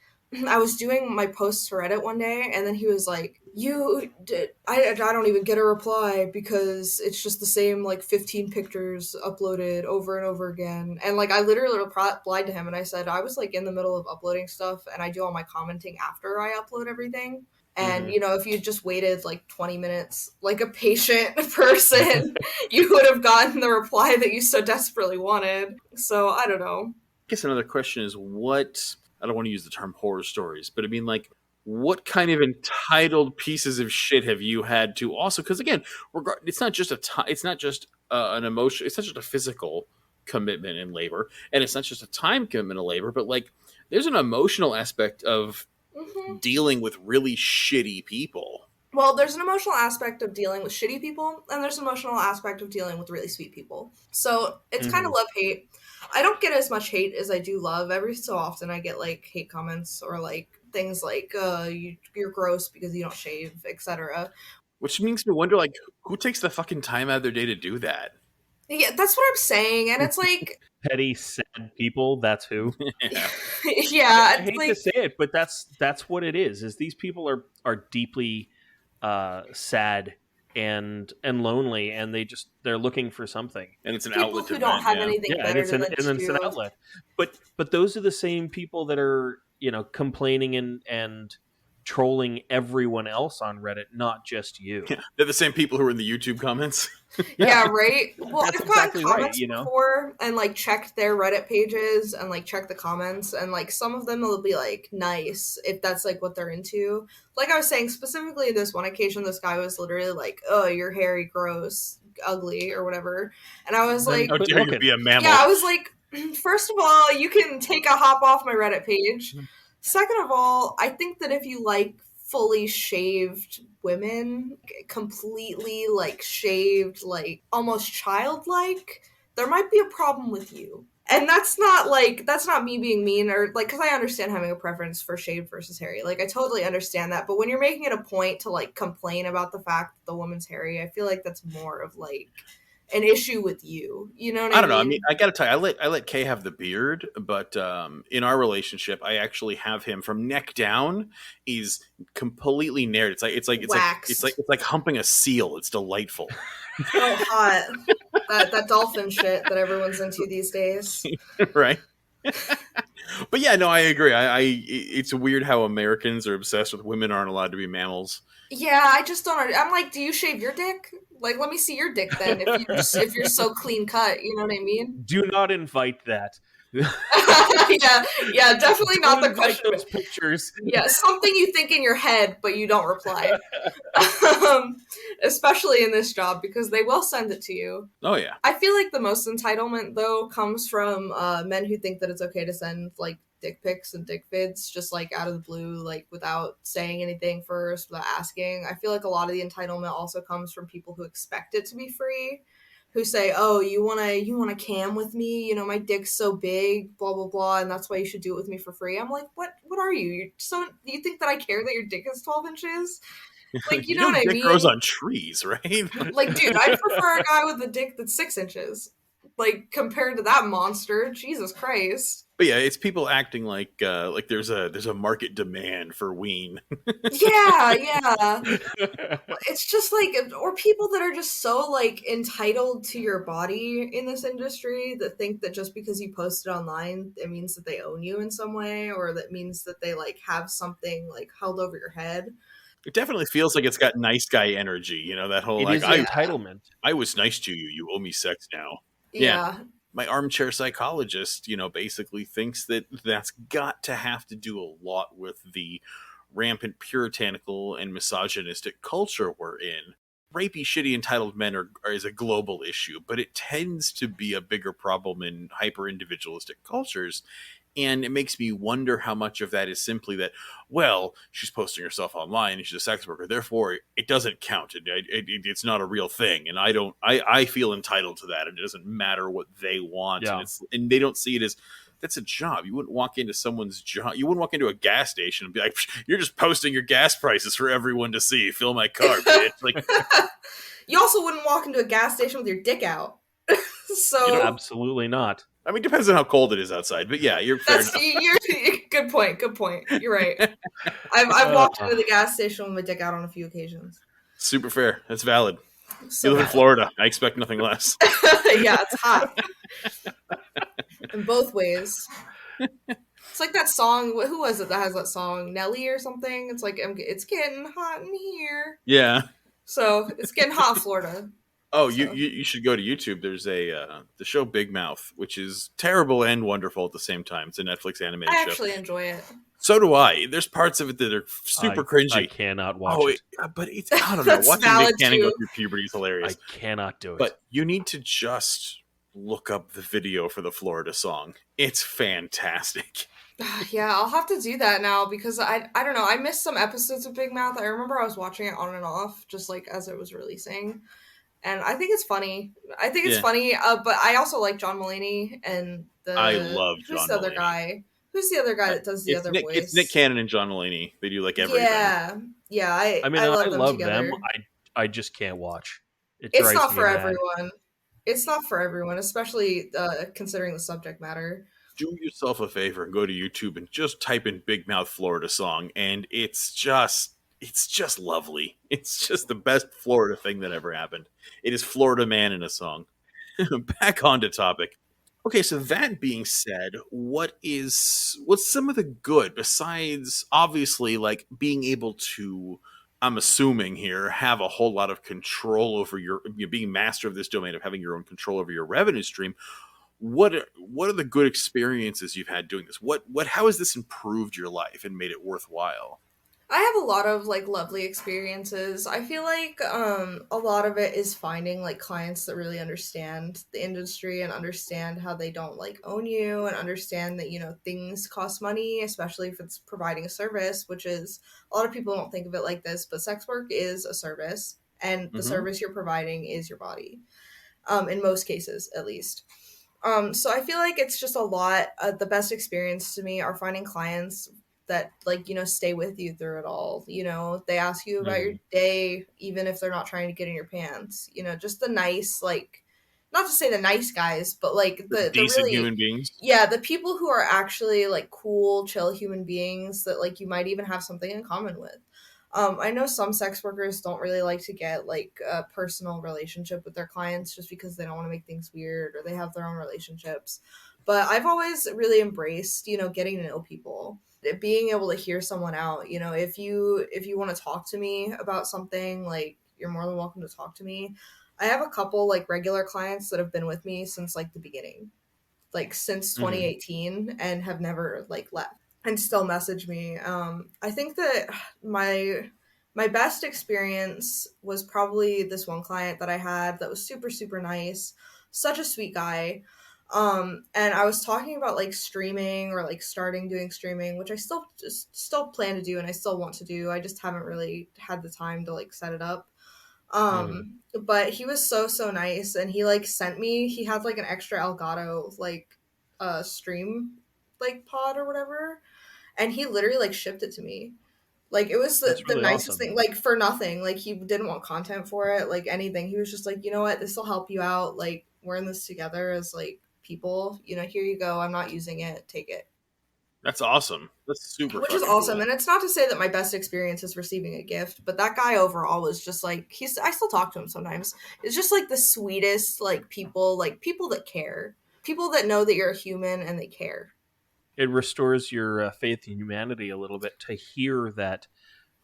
I was doing my posts for Reddit one day, and then he was like, "You did? I don't even get a reply because it's just the same like 15 pictures uploaded over and over again." And like I literally replied to him, and I said I was like in the middle of uploading stuff, and I do all my commenting after I upload everything. And Hmm. if you just waited like 20 minutes, like a patient person, you would have gotten the reply that you so desperately wanted. So I don't know. guess another question is what I don't want to use the term horror stories, but I mean like what kind of entitled pieces of shit have you had to also because again, it's not just it's not just an emotion, it's not just a physical commitment and labor, and it's not just a time commitment and labor, but like there's an emotional aspect of Hmm. dealing with really shitty people. Well, there's an emotional aspect of dealing with shitty people, and there's an emotional aspect of dealing with really sweet people. So it's kind of Hmm. love hate. I don't get as much hate as I do love. Every so often, I get like hate comments or like things like you're gross because you don't shave, etc." Which makes me wonder like who takes the fucking time out of their day to do that? Yeah, that's what I'm saying, and it's like, Petty, sad people. That's who. Yeah. yeah, I it's hate to like, say it, but that's what it is. Is these people are deeply sad and lonely, and they're looking for something. And it's an people outlet to who don't vent, have yeah. anything Yeah, and better it's to an vent and it's an to. outlet. But those are the same people that are complaining and trolling everyone else on Reddit, not just you. Yeah, they're the same people who are in the YouTube comments. Yeah, Yeah, right. Well, that's I've gotten exactly right. comments before and like checked their Reddit pages and like checked the comments, and like some of them will be like nice if that's like what they're into. Like I was saying, specifically this one occasion, this guy was literally like, "Oh, you're hairy, gross, ugly," or whatever, and I was Then like, How quit dare you looking. be a "Yeah," mammal? I was like, first of all, you can take a hop off my Reddit page. Second of all, I think that if you like fully shaved women, completely like shaved, like almost childlike, there might be a problem with you. And that's not me being mean or like cuz I understand having a preference for shaved versus hairy. Like I totally understand that, but when you're making it a point to like complain about the fact that the woman's hairy, I feel like that's more of like an issue with you. You know what I I don't know. I mean, mean? I gotta tell you, I let Kay have the beard, but in our relationship, I actually have him from neck down. He's completely nared. Waxed. It's like humping a seal. It's delightful, Oh, hot. That dolphin shit that everyone's into these days. right? But yeah, no, I agree. It's weird how Americans are obsessed with women aren't allowed to be mammals. Yeah, I just don't. I'm like, do you shave your dick? Like, let me see your dick then. If you're so clean cut, you know what I mean? Do not invite that. yeah, definitely Don't not the invite question. those pictures. Yeah, something you think in your head, but you don't reply. Especially in this job, because they will send it to you. Oh yeah. I feel like the most entitlement, though, comes from men who think that it's okay to send, like, dick pics and dick vids just, like, out of the blue, like, without saying anything first, without asking. I feel like a lot of the entitlement also comes from people who expect it to be free, who say, oh, you wanna cam with me? You know, my dick's so big, blah, blah, blah, and that's why you should do it with me for free. I'm like, what are you? You think that I care that your dick is 12 inches? Like, you You know know, what I dick grows mean? on trees, right? Like, dude, I prefer a guy with a dick that's 6 inches. Like, compared to that monster. Jesus Christ. But yeah, it's people acting like there's a market demand for ween. Yeah, yeah. It's just like, or people that are just so, like, entitled to your body in this industry that think that just because you post it online, it means that they own you in some way, or that means that they, like, have something, like, held over your head. It definitely feels like it's got nice guy energy. You know, that whole It like is Yeah. entitlement. I was nice to you. You owe me sex now. Yeah. Yeah. My armchair psychologist, basically thinks that that's got to have to do a lot with the rampant puritanical and misogynistic culture we're in. Rapey, shitty, entitled men is a global issue, but it tends to be a bigger problem in hyper individualistic cultures. And it makes me wonder how much of that is simply that, well, she's posting herself online and she's a sex worker, therefore it doesn't count. It's not a real thing. And I feel entitled to that. And it doesn't matter what they want. Yeah. And they don't see it as, that's a job. You wouldn't walk into someone's job. You wouldn't walk into a gas station and be like, you're just posting your gas prices for everyone to see. Fill my car, bitch. Like, You also wouldn't walk into a gas station with your dick out. So Absolutely not. I mean, depends on how cold it is outside, but yeah, you're fair enough. you're good point. Good point. You're right. I've walked into the gas station with my dick out on a few occasions. Super fair. That's valid. So You live in valid. Florida. I expect nothing less. Yeah, it's hot in both ways. It's like that song. Who was it that has that song? Nelly or something. It's like it's getting hot in here. Yeah. So it's getting hot in Florida. Oh, So. you should go to YouTube. There's the show Big Mouth, which is terrible and wonderful at the same time. It's a Netflix animated I show. actually enjoy it. So do I. There's parts of it that are super cringy. I cannot watch it. But it's, I don't know. That's Watching valid Nick Cannon go too. through puberty is hilarious. I cannot do it. But you need to just look up the video for the Florida song. It's fantastic. Yeah, I'll have to do that now because I don't know. I missed some episodes of Big Mouth. I remember I was watching it on and off, just like as it was releasing. And I think it's funny. Yeah. Funny, but I also like John Mulaney and I love who's John the other Mulaney. guy? Who's the other guy that does the other voice? It's Nick Cannon and John Mulaney. They do like everything. Yeah. I mean, I love love together. them. I just can't watch. It It's drives not me for mad. everyone. It's not for everyone, especially considering the subject matter. Do yourself a favor and go to YouTube and just type in Big Mouth Florida song, and it's just lovely. It's just the best Florida thing that ever happened. It is Florida Man in a song. Back onto topic. Okay, so that being said, what's some of the good besides obviously like being able to, I'm assuming here, have a whole lot of control over being master of this domain, of having your own control over your revenue stream. What are the good experiences you've had doing this? How has this improved your life and made it worthwhile? I have a lot of like lovely experiences. I feel like a lot of it is finding like clients that really understand the industry and understand how they don't like own you and understand that, you know, things cost money, especially if it's providing a service, which is a lot of people don't think of it like this, but sex work is a service and the service you're providing is your body. In most cases, at least. So I feel like it's just a lot. The best experience to me are finding clients that like, you know, stay with you through it all. You know, they ask you about your day, even if they're not trying to get in your pants. You know, just the nice, like, not to say the nice guys, but like the decent really, human beings. Yeah, the people who are actually like cool, chill human beings that like you might even have something in common with. I know some sex workers don't really like to get like a personal relationship with their clients just because they don't want to make things weird or they have their own relationships. But I've always really embraced, you know, getting to know people, being able to hear someone out. You know, if you want to talk to me about something, like you're more than welcome to talk to me. I have a couple like regular clients that have been with me since like the beginning, like since 2018, and have never like left and still message me. I think that my best experience was probably this one client that I had that was super, super nice, such a sweet guy. And I was talking about like streaming or like starting doing streaming, which I still plan to do and I still want to do. I just haven't really had the time to like set it up. But he was so, so nice, and he like sent me, he had like an extra Elgato like stream like pod or whatever, and he literally like shipped it to me. Like it was That's the really nicest awesome. thing, like for nothing. Like he didn't want content for it, like anything. He was just like, you know what, this will help you out. Like we're in this together as like people. You know, here you go. I'm not using it. Take it. That's awesome. That's super Which is fucking awesome. cool. And it's not to say that my best experience is receiving a gift, but that guy overall was just like, I still talk to him sometimes. It's just like the sweetest, like people that care, people that know that you're a human and they care. It restores your faith in humanity a little bit to hear that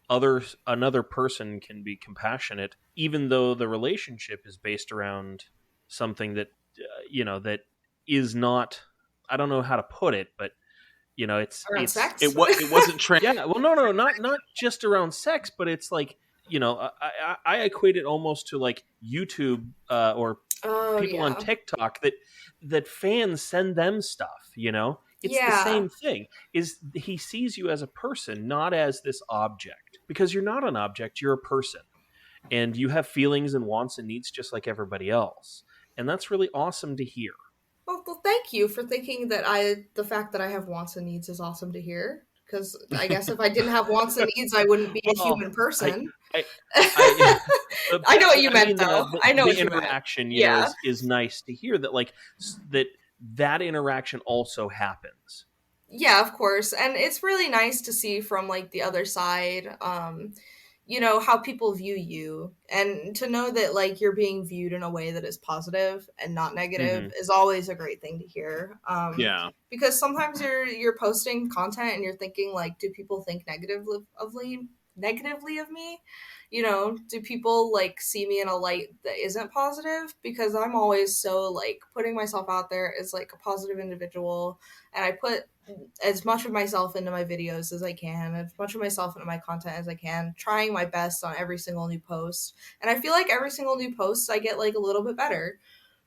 another person can be compassionate, even though the relationship is based around something that that is not. I don't know how to put it, but Around it's sex. It wasn't trans. yeah. Well, no, not just around sex, but it's like I equate it almost to like YouTube or Oh, people on yeah. TikTok that fans send them stuff. It's the Yeah. same thing. Is he sees you as a person, not as this object, because you're not an object. You're a person, and you have feelings and wants and needs just like everybody else, and that's really awesome to hear. Well, thank you for thinking that the fact that I have wants and needs is awesome to hear. Because I guess if I didn't have wants and needs, I wouldn't be a Well, human I, person. I, I, I know what you I meant, mean though. I know the what you meant. interaction, Yeah. is nice to hear that like that interaction also happens. Yeah, of course. And it's really nice to see from like the other side, how people view you, and to know that like you're being viewed in a way that is positive and not negative Hmm. is always a great thing to hear. Yeah. Because sometimes you're posting content and you're thinking like, do people think negatively of me? Do people like see me in a light that isn't positive? Because I'm always so like putting myself out there as like a positive individual, and I put as much of myself into my videos as I can, as much of myself into my content as I can, trying my best on every single new post. And I feel like every single new post I get like a little bit better,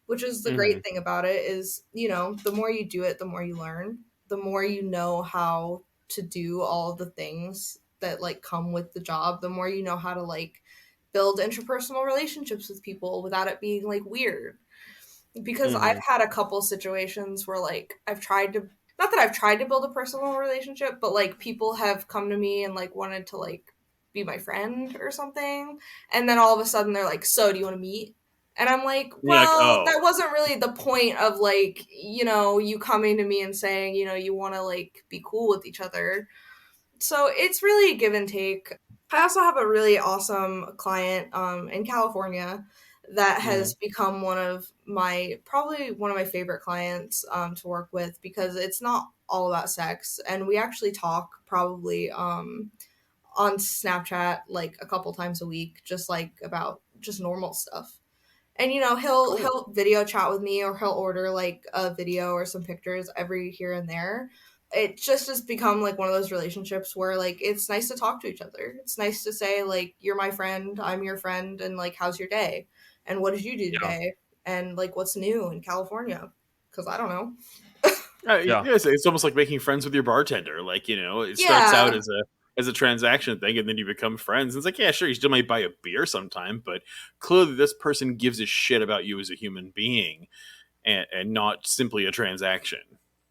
which is the Hmm. great thing about it is, the more you do it, the more you learn, the more you know how to do all the things that like come with the job, the more you know how to like build interpersonal relationships with people without it being like weird. Because I've Hmm. had a couple situations where like I've tried to, not that I've tried to build a personal relationship, but like people have come to me and like wanted to like be my friend or something, and then all of a sudden they're like, so do you want to meet? And I'm like, You're like, well, oh, that wasn't really the point of like, you coming to me and saying, you want to like be cool with each other. So it's really a give and take. I also have a really awesome client in California that Hmm. has become probably one of my favorite clients to work with, because it's not all about sex, and we actually talk probably on Snapchat like a couple times a week, just like about just normal stuff. And Cool. he'll video chat with me, or he'll order like a video or some pictures every here and there. It just has become like one of those relationships where like it's nice to talk to each other. It's nice to say like, you're my friend, I'm your friend, and like, how's your day, and what did you do yeah. today, and like, what's new in California, because I don't know. Yeah. Yes, it's almost like making friends with your bartender. Like, it starts out Yeah, as a transaction thing, and then you become friends. It's like, yeah, sure, you still might buy a beer sometime, but clearly this person gives a shit about you as a human being, and not simply a transaction.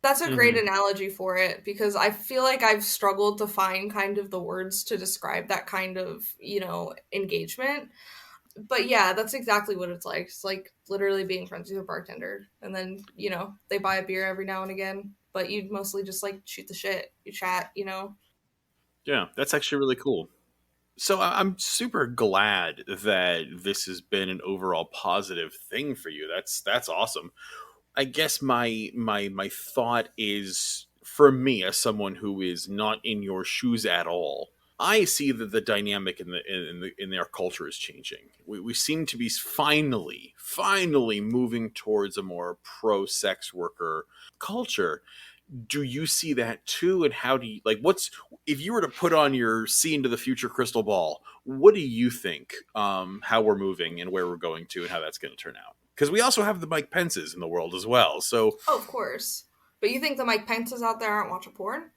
that's a great Hmm. analogy for it, because I feel like I've struggled to find kind of the words to describe that kind of engagement. But yeah, that's exactly what it's like. It's like literally being friends with a bartender, and then they buy a beer every now and again, but you mostly just like shoot the shit, you chat. Yeah, that's actually really cool. So I'm super glad that this has been an overall positive thing for you. That's awesome. I guess my thought is, for me, as someone who is not in your shoes at all, I see that the dynamic in their culture is changing. We seem to be finally moving towards a more pro sex worker culture. Do you see that too? And how do you, like, what's, if you were to put on your see into the future crystal ball, what do you think, how we're moving and where we're going to and how that's going to turn out? Because we also have the Mike Pences in the world as well. So, Oh, of course. But you think the Mike Pences out there aren't watching porn?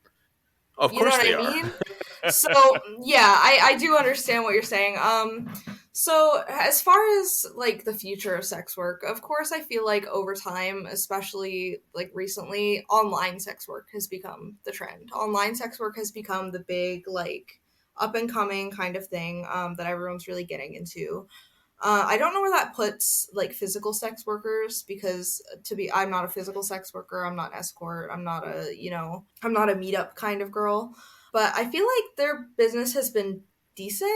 of You know course what they I are. mean? So yeah, I do understand what you're saying. So as far as like the future of sex work, of course I feel like over time, especially like recently, online sex work has become the trend. Online sex work has become the big like up and coming kind of thing that everyone's really getting into. I don't know where that puts like physical sex workers because I'm not a physical sex worker. I'm not an escort. I'm not I'm not a meetup kind of girl. But I feel like their business has been decent.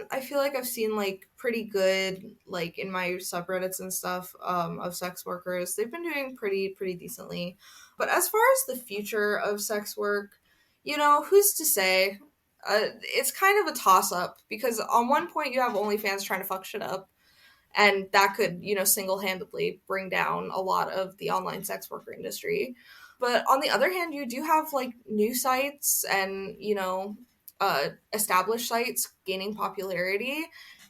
I feel like I've seen like pretty good, like in my subreddits and stuff of sex workers. They've been doing pretty decently. But as far as the future of sex work, who's to say? It's kind of a toss up because on one point you have OnlyFans trying to fuck shit up, and that could, single handedly bring down a lot of the online sex worker industry. But on the other hand, you do have like new sites and, established sites gaining popularity.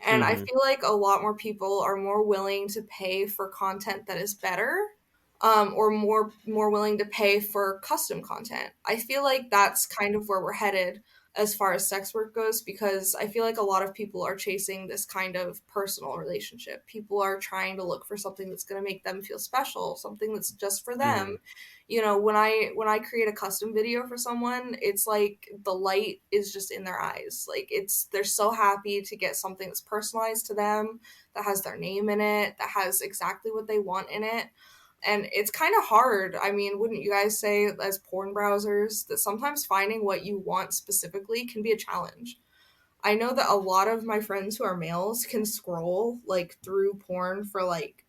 And I Mhm. feel like a lot more people are more willing to pay for content that is better, or more willing to pay for custom content. I feel like that's kind of where we're headed as far as sex work goes, because I feel like a lot of people are chasing this kind of personal relationship. People are trying to look for something that's going to make them feel special, something that's just for them. Mhm. When I create a custom video for someone, it's like the light is just in their eyes. Like they're so happy to get something that's personalized to them, that has their name in it, that has exactly what they want in it. And it's kind of hard. I mean, wouldn't you guys say, as porn browsers, that sometimes finding what you want specifically can be a challenge? I know that a lot of my friends who are males can scroll like through porn for like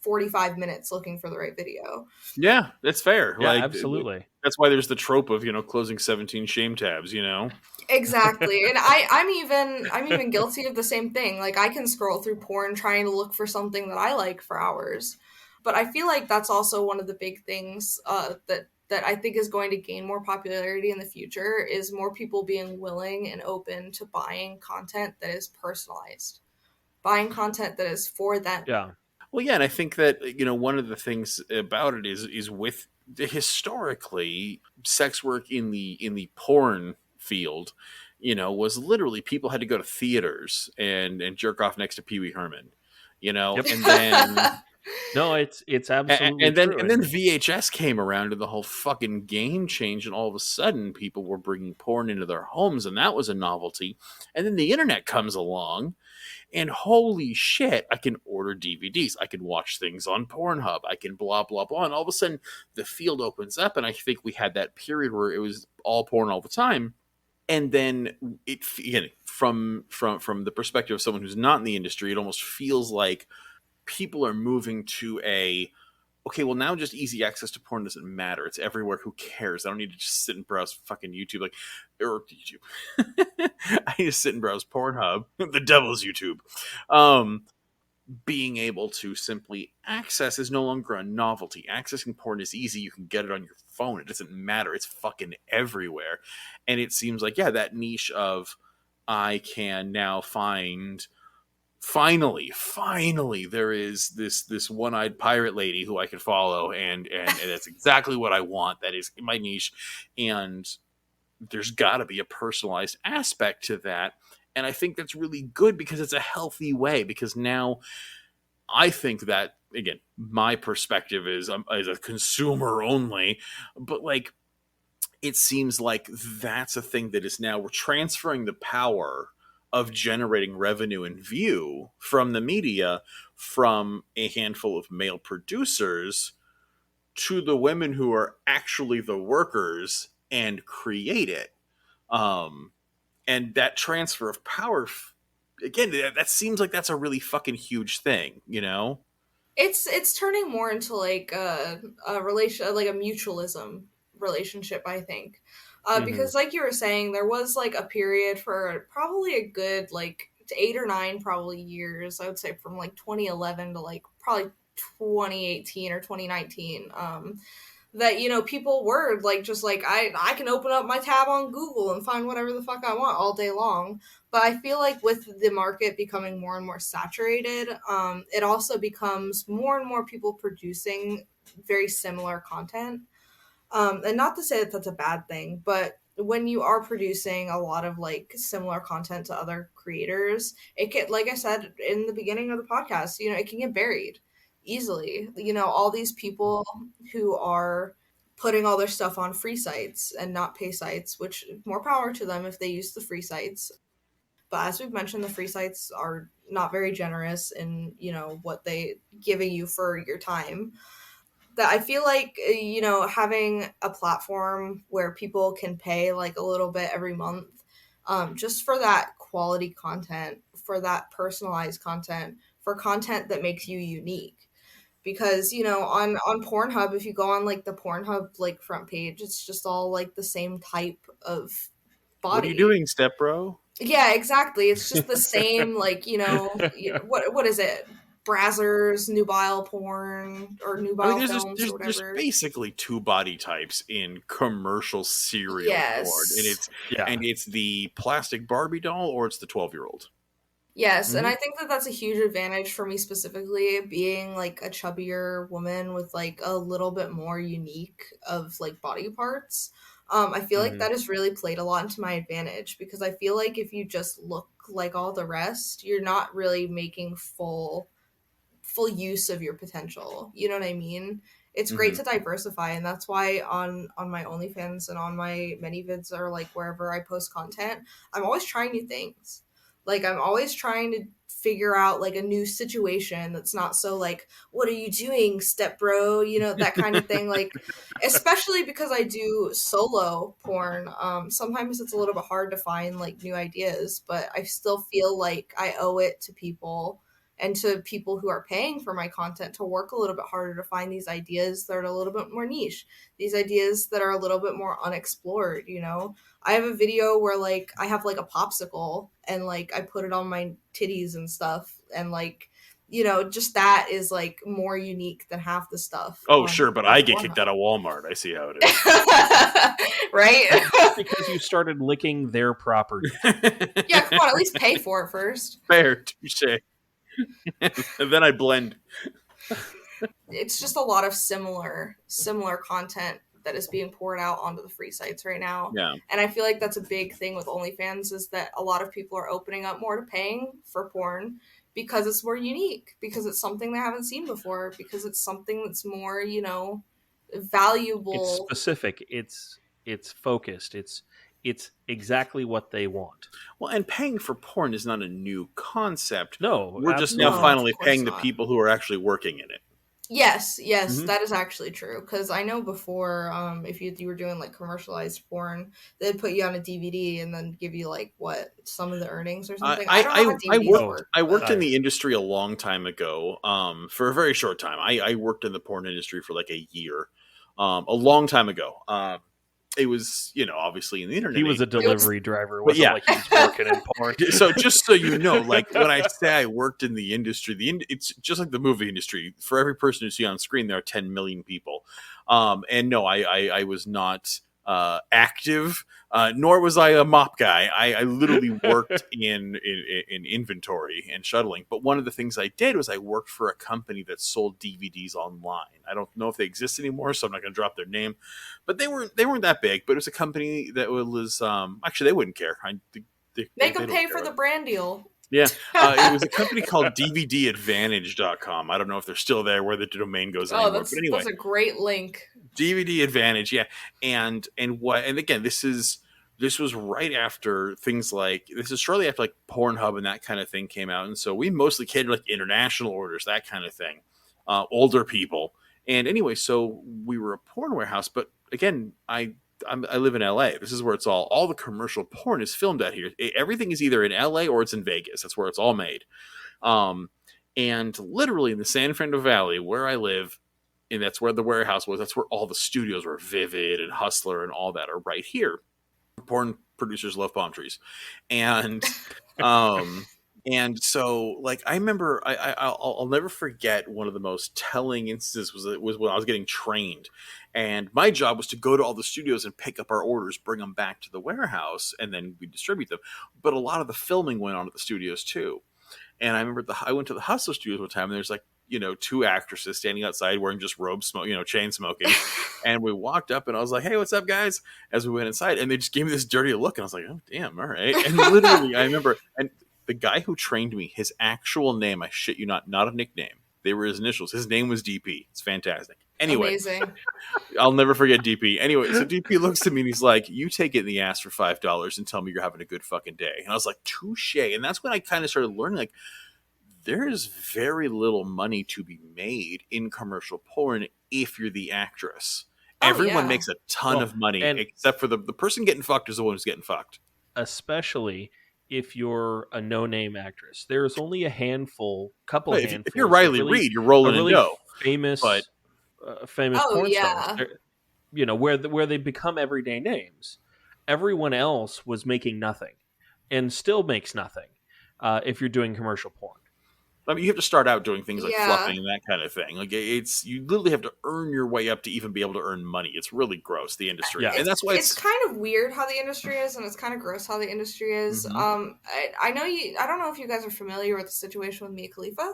45 minutes looking for the right video. Yeah, that's fair. Yeah, Like, absolutely. that's why there's the trope of, closing 17 shame tabs, Exactly. And I'm even guilty of the same thing. Like I can scroll through porn trying to look for something that I like for hours. But I feel like that's also one of the big things that I think is going to gain more popularity in the future, is more people being willing and open to buying content that is personalized. Buying content that is for them. Yeah. Well, yeah, and I think that one of the things about it is with historically sex work in the porn field, was literally people had to go to theaters and jerk off next to Pee Wee Herman, Yep. and then No, it's absolutely and then true. and then VHS came around and the whole fucking game changed, and all of a sudden people were bringing porn into their homes, and that was a novelty. And then the internet comes along, and holy shit, I can order DVDs. I can watch things on Pornhub. I can blah, blah, blah. And all of a sudden, the field opens up. And I think we had that period where it was all porn all the time. And then from the perspective of someone who's not in the industry, it almost feels like people are moving to okay, well, now just easy access to porn doesn't matter. It's everywhere. Who cares? I don't need to just sit and browse fucking YouTube, or YouTube. I need to sit and browse Pornhub, the devil's YouTube. Being able to simply access is no longer a novelty. Accessing porn is easy. You can get it on your phone. It doesn't matter. It's fucking everywhere. And it seems like, yeah, that niche of I can now find finally there is this one-eyed pirate lady who I can follow, and that's exactly what I want. That is my niche, and there's got to be a personalized aspect to that. And I think that's really good because it's a healthy way, because now I think that, again, my perspective is as a consumer only, but like it seems like that's a thing that is now we're transferring the power of generating revenue and view from the media from a handful of male producers to the women who are actually the workers and create it. And that transfer of power, again, that seems like that's a really fucking huge thing, It's turning more into like a relation, like a mutualism relationship, I think. Because like you were saying, there was like a period for probably a good like 8 or 9 probably years, I would say, from like 2011 to like probably 2018 or 2019, that, you know, people were like, just like, I can open up my tab on Google and find whatever the fuck I want all day long. But I feel like with the market becoming more and more saturated, it also becomes more and more people producing very similar content. And not to say that that's a bad thing, but when you are producing a lot of like similar content to other creators, it can, like I said in the beginning of the podcast, you know, it can get buried easily. You know, all these people who are putting all their stuff on free sites and not pay sites, which more power to them if they use the free sites. But as we've mentioned, the free sites are not very generous in, you know, what they giving you for your time. That I feel like, you know, having a platform where people can pay like a little bit every month, just for that quality content, for that personalized content, for content that makes you unique. Because, you know, on Pornhub, if you go on like the Pornhub like front page, it's just all like the same type of What are you body. doing, step bro? Yeah, exactly. It's just the same, like, you know, what is it? Brazzers, nubile porn, or I mean, nubile films, or there's whatever. basically two body types in commercial serial porn, and Yes. it's the plastic Barbie doll or it's the 12-year-old. Yes, and Mhm. I think that that's a huge advantage for me specifically, being like a chubbier woman with like a little bit more unique of like body parts. I feel like Mhm. that has really played a lot into my advantage, because I feel like if you just look like all the rest, you're not really making full use of your potential. You know what I mean? It's great Mm-hmm. to diversify, and that's why on my OnlyFans and on my ManyVids, or like wherever I post content, I'm always trying new things. Like, I'm always trying to figure out like a new situation that's not so like, what are you doing, step bro? You know, that kind of thing. Like, especially because I do solo porn, sometimes it's a little bit hard to find like new ideas, but I still feel like I owe it to people, and to people who are paying for my content, to work a little bit harder to find these ideas that are a little bit more niche, these ideas that are a little bit more unexplored. You know, I have a video where like I have like a popsicle and like I put it on my titties and stuff, and like, you know, just that is like more unique than half the stuff Oh, on sure, but like I get kicked Pornhub. out of Walmart. I see how it is. Right. Because you started licking their property. Yeah, come on, at least pay for it first. Fair, touche. And then I blend. It's just a lot of similar content that is being poured out onto the free sites right now. Yeah. And I feel like that's a big thing with OnlyFans, is that a lot of people are opening up more to paying for porn because it's more unique, because it's something they haven't seen before, because it's something that's more, you know, It's valuable. specific. It's focused. It's exactly what they want. Well, and paying for porn is not a new concept. No, We're just now absolutely No, not. of finally course paying the not. people who are actually working in it. Yes, Mhm. that is actually true. Because I know before, if you were doing like commercialized porn, they'd put you on a DVD and then give you like what, some of the earnings or I something. I don't know how I DVDs worked Oh, work, I but worked in the industry a long time ago, for a very short time. I worked in the porn industry for like a year, a long time ago. It was, you know, obviously in the internet he was age, a it was. delivery driver. It but wasn't yeah. like he was working in porn. So just so you know, like when I say I worked in the industry, it's just like the movie industry. For every person you see on screen, there are 10 million people. And no, I was not active, nor was I a mop guy. I literally worked in inventory and shuttling. But one of the things I did was I worked for a company that sold DVDs online. I don't know if they exist anymore, so I'm not going to drop their name. But they weren't that big. But it was a company that was actually they wouldn't care. Make They them don't pay care. for the brand deal. Yeah, it was a company called DVDadvantage.com. I don't know if they're still there, where the domain goes Oh, anymore. But that's anyway, a great link. DVD Advantage, yeah. And again, this was right after things like this is shortly after like Pornhub and that kind of thing came out, and so we mostly catered like international orders, that kind of thing, older people. And anyway, so we were a porn warehouse, but again, I live in LA. This is where it's all the commercial porn is filmed out here. Everything is either in LA or it's in Vegas. That's where it's all made. Um, and literally in the San Fernando Valley, where I live, and that's where the warehouse was. That's where all the studios were. Vivid and Hustler and all that are right here. porn producers love palm trees, and um and so like I remember I'll never forget one of the most telling instances was when I was getting trained, and my job was to go to all the studios and pick up our orders, bring them back to the warehouse, and then we distribute them. But a lot of the filming went on at the studios too. And I remember I went to the Hustle Studios one time, and there's like, two actresses standing outside wearing just robes, chain smoking. And we walked up, and I was like, "Hey, what's up, guys?" As we went inside, and they just gave me this dirty look, and I was like, "Oh, damn, all right." And literally, I remember, and the guy who trained me, his actual name, I shit you not a nickname. They were his initials. His name was DP. It's fantastic. Anyway, Amazing. I'll never forget DP. Anyway, so DP looks to me and he's like, "You take it in the ass for $5 and tell me you're having a good fucking day." And I was like, "Touche." And that's when I kind of started learning, like, there is very little money to be made in commercial porn if you're the actress. Everyone makes a ton of money, except for the person getting fucked is the one who's getting fucked. Especially if you're a no-name actress. There's only a handful. If you're Riley Reid, you're rolling in dough. Famous porn stars. Where they become everyday names. Everyone else was making nothing and still makes nothing if you're doing commercial porn. I mean, you have to start out doing things like fluffing and that kind of thing. Like you literally have to earn your way up to even be able to earn money. It's really gross, the industry, and that's why it's kind of weird how the industry is, and it's kind of gross how the industry is. Mm-hmm. I know you. I don't know if you guys are familiar with the situation with Mia Khalifa.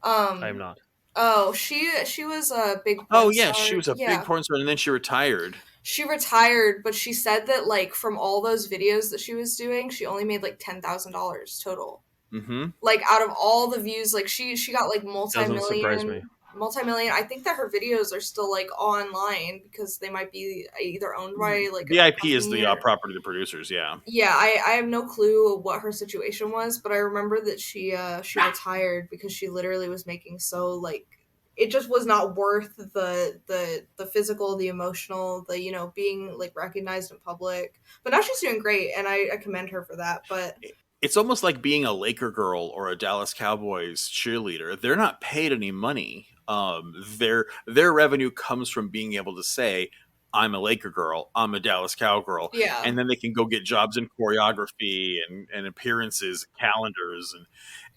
I'm not. Oh, she was a big. Porn star. She was a big porn star, and then she retired. She retired, but she said that like from all those videos that she was doing, she only made like $10,000 total. Mm-hmm. Like out of all the views, like she got like multi-million. I think that her videos are still like online because they might be either owned by like the IP is the property of the producers. Yeah, I have no clue what her situation was, but I remember that she retired because she literally was making so like it just was not worth the physical, the emotional, the being like recognized in public. But now she's doing great, and I commend her for that. But it's almost like being a Laker girl or a Dallas Cowboys cheerleader. They're not paid any money. Their revenue comes from being able to say, "I'm a Laker girl, I'm a Dallas Cowgirl," and then they can go get jobs in choreography and appearances, calendars,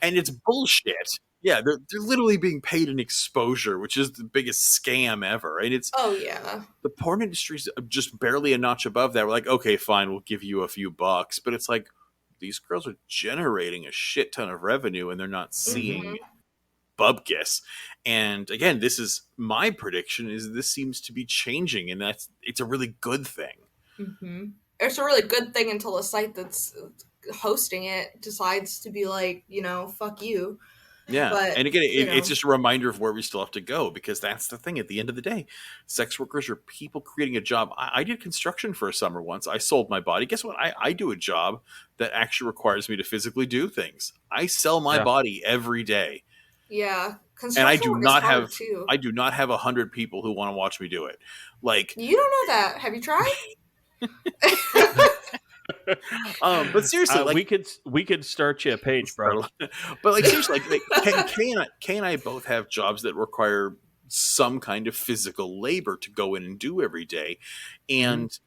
and it's bullshit. Yeah, they're literally being paid in exposure, which is the biggest scam ever. And it's the porn industry's just barely a notch above that. We're like, okay, fine, we'll give you a few bucks, but it's like, these girls are generating a shit ton of revenue and they're not seeing bubkiss. And again, this is my prediction, is this seems to be changing, and it's a really good thing. Mm-hmm. It's a really good thing until a site that's hosting it decides to be like, fuck you. Yeah, but, and again, it's just a reminder of where we still have to go, because that's the thing. At the end of the day, sex workers are people creating a job. I did construction for a summer once. I sold my body. Guess what? I do a job that actually requires me to physically do things. I sell my body every day. Yeah, and I do not have 100 people who want to watch me do it. Like, you don't know that. Have you tried? But seriously, like, we could start you a page, bro. But like, seriously, like Kay and I both have jobs that require some kind of physical labor to go in and do every day, and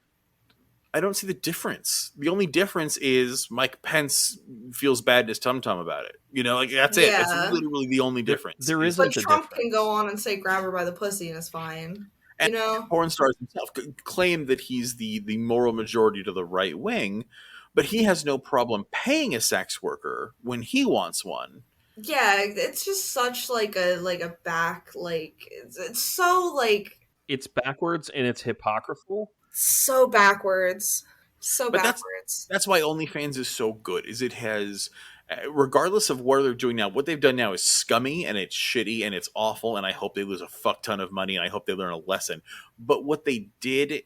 I don't see the difference. The only difference is Mike Pence feels bad in his tum-tum about it. Like, that's it. That's literally the only difference. There isn't. But Trump can go on and say "grab her by the pussy" and it's fine. And porn stars himself claim that he's the moral majority to the right wing, but he has no problem paying a sex worker when he wants one. Yeah, it's just such like a back, like it's so like, it's backwards and it's hypocritical. So backwards. But that's why OnlyFans is so good. Is it has, regardless of what they're doing now, what they've done now is scummy and it's shitty and it's awful, and I hope they lose a fuck ton of money and I hope they learn a lesson. But what they did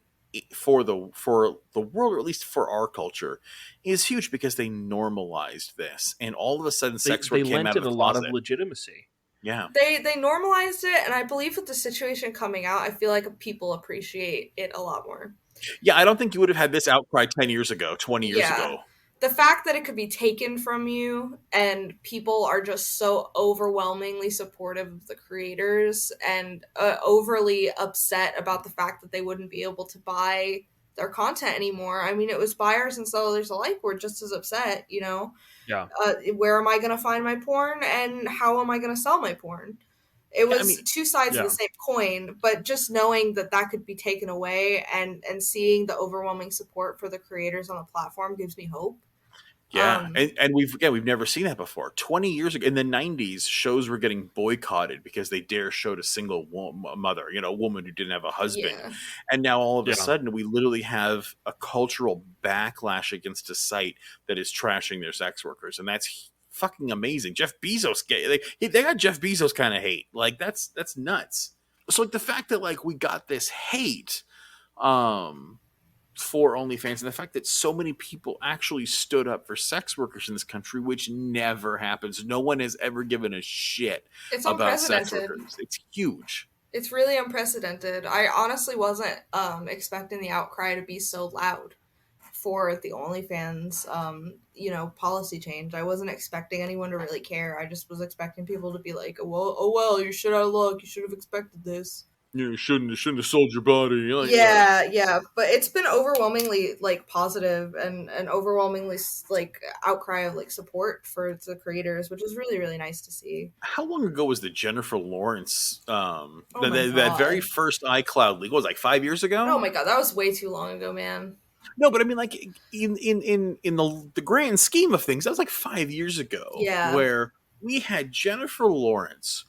for the world, or at least for our culture, is huge, because they normalized this, and all of a sudden sex work came out of the closet. They lent it a lot of legitimacy. Yeah, they normalized it, and I believe with the situation coming out, I feel like people appreciate it a lot more. Yeah, I don't think you would have had this outcry 10 years ago, 20 years ago. The fact that it could be taken from you, and people are just so overwhelmingly supportive of the creators and overly upset about the fact that they wouldn't be able to buy their content anymore. I mean, it was buyers and sellers alike were just as upset, you know. Yeah. Where am I going to find my porn, and how am I going to sell my porn? It Yeah, I was mean, two sides of the same coin, but just knowing that that could be taken away, and seeing the overwhelming support for the creators on the platform gives me hope. Yeah, and we've never seen that before. 20 years ago, in the 90s, shows were getting boycotted because they dare showed a single mother, you know, a woman who didn't have a husband. Yeah. And now all of a sudden, we literally have a cultural backlash against a site that is trashing their sex workers, and that's fucking amazing. Jeff Bezos, they got Jeff Bezos kind of hate. Like that's nuts. So like the fact that like we got this hate, for OnlyFans, and the fact that so many people actually stood up for sex workers in this country, which never happens. No one has ever given a shit about sex workers. It's huge. It's really unprecedented. I honestly wasn't expecting the outcry to be so loud for the OnlyFans, policy change. I wasn't expecting anyone to really care. I just was expecting people to be like, well, you should have looked. You should have expected this. You shouldn't have sold your body. Like, yeah, but it's been overwhelmingly like positive and overwhelmingly like outcry of like support for the creators, which is really, really nice to see. How long ago was the Jennifer Lawrence that very first iCloud leak? What was it, like 5 years ago? Oh my god, that was way too long ago, man. No, but I mean, like in the grand scheme of things, that was like 5 years ago. Yeah, where we had Jennifer Lawrence,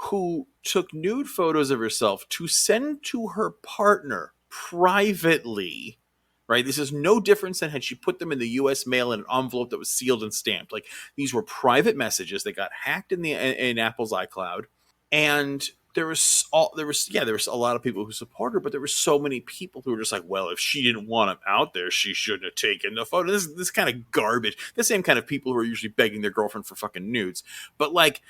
who took nude photos of herself to send to her partner privately, right? This is no different than had she put them in the U.S. mail in an envelope that was sealed and stamped. Like, these were private messages that got hacked in Apple's iCloud, and there was a lot of people who support her, but there were so many people who were just like, well, if she didn't want him out there, she shouldn't have taken the photo. This kind of garbage. The same kind of people who are usually begging their girlfriend for fucking nudes, but like,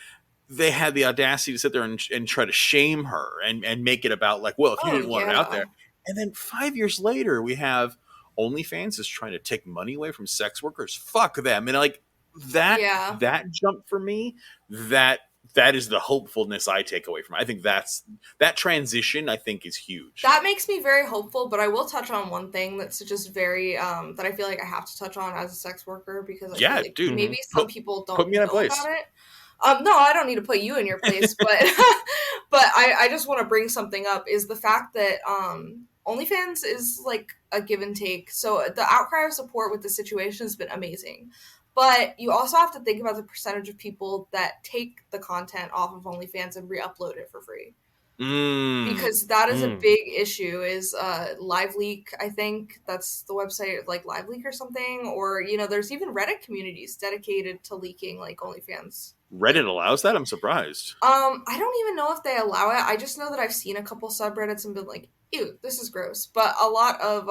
they had the audacity to sit there and try to shame her and make it about like, well, if you didn't want it out there. And then 5 years later, we have OnlyFans is trying to take money away from sex workers. Fuck them. And like that jump for me, that is the hopefulness I take away from it. I think that transition, I think, is huge. That makes me very hopeful, but I will touch on one thing that's just very, that I feel like I have to touch on as a sex worker, because I feel like dude, maybe some people don't put me in know a place. about it. No, I don't need to put you in your place, but but I just want to bring something up, is the fact that OnlyFans is like a give and take. So the outcry of support with the situation has been amazing. But you also have to think about the percentage of people that take the content off of OnlyFans and re-upload it for free. Because that is a big issue. Is LiveLeak, I think that's the website, like LiveLeak or something, or there's even Reddit communities dedicated to leaking like OnlyFans. Reddit allows that? I'm surprised. I don't even know if they allow it. I just know that I've seen a couple subreddits and been like, ew, this is gross. But a lot of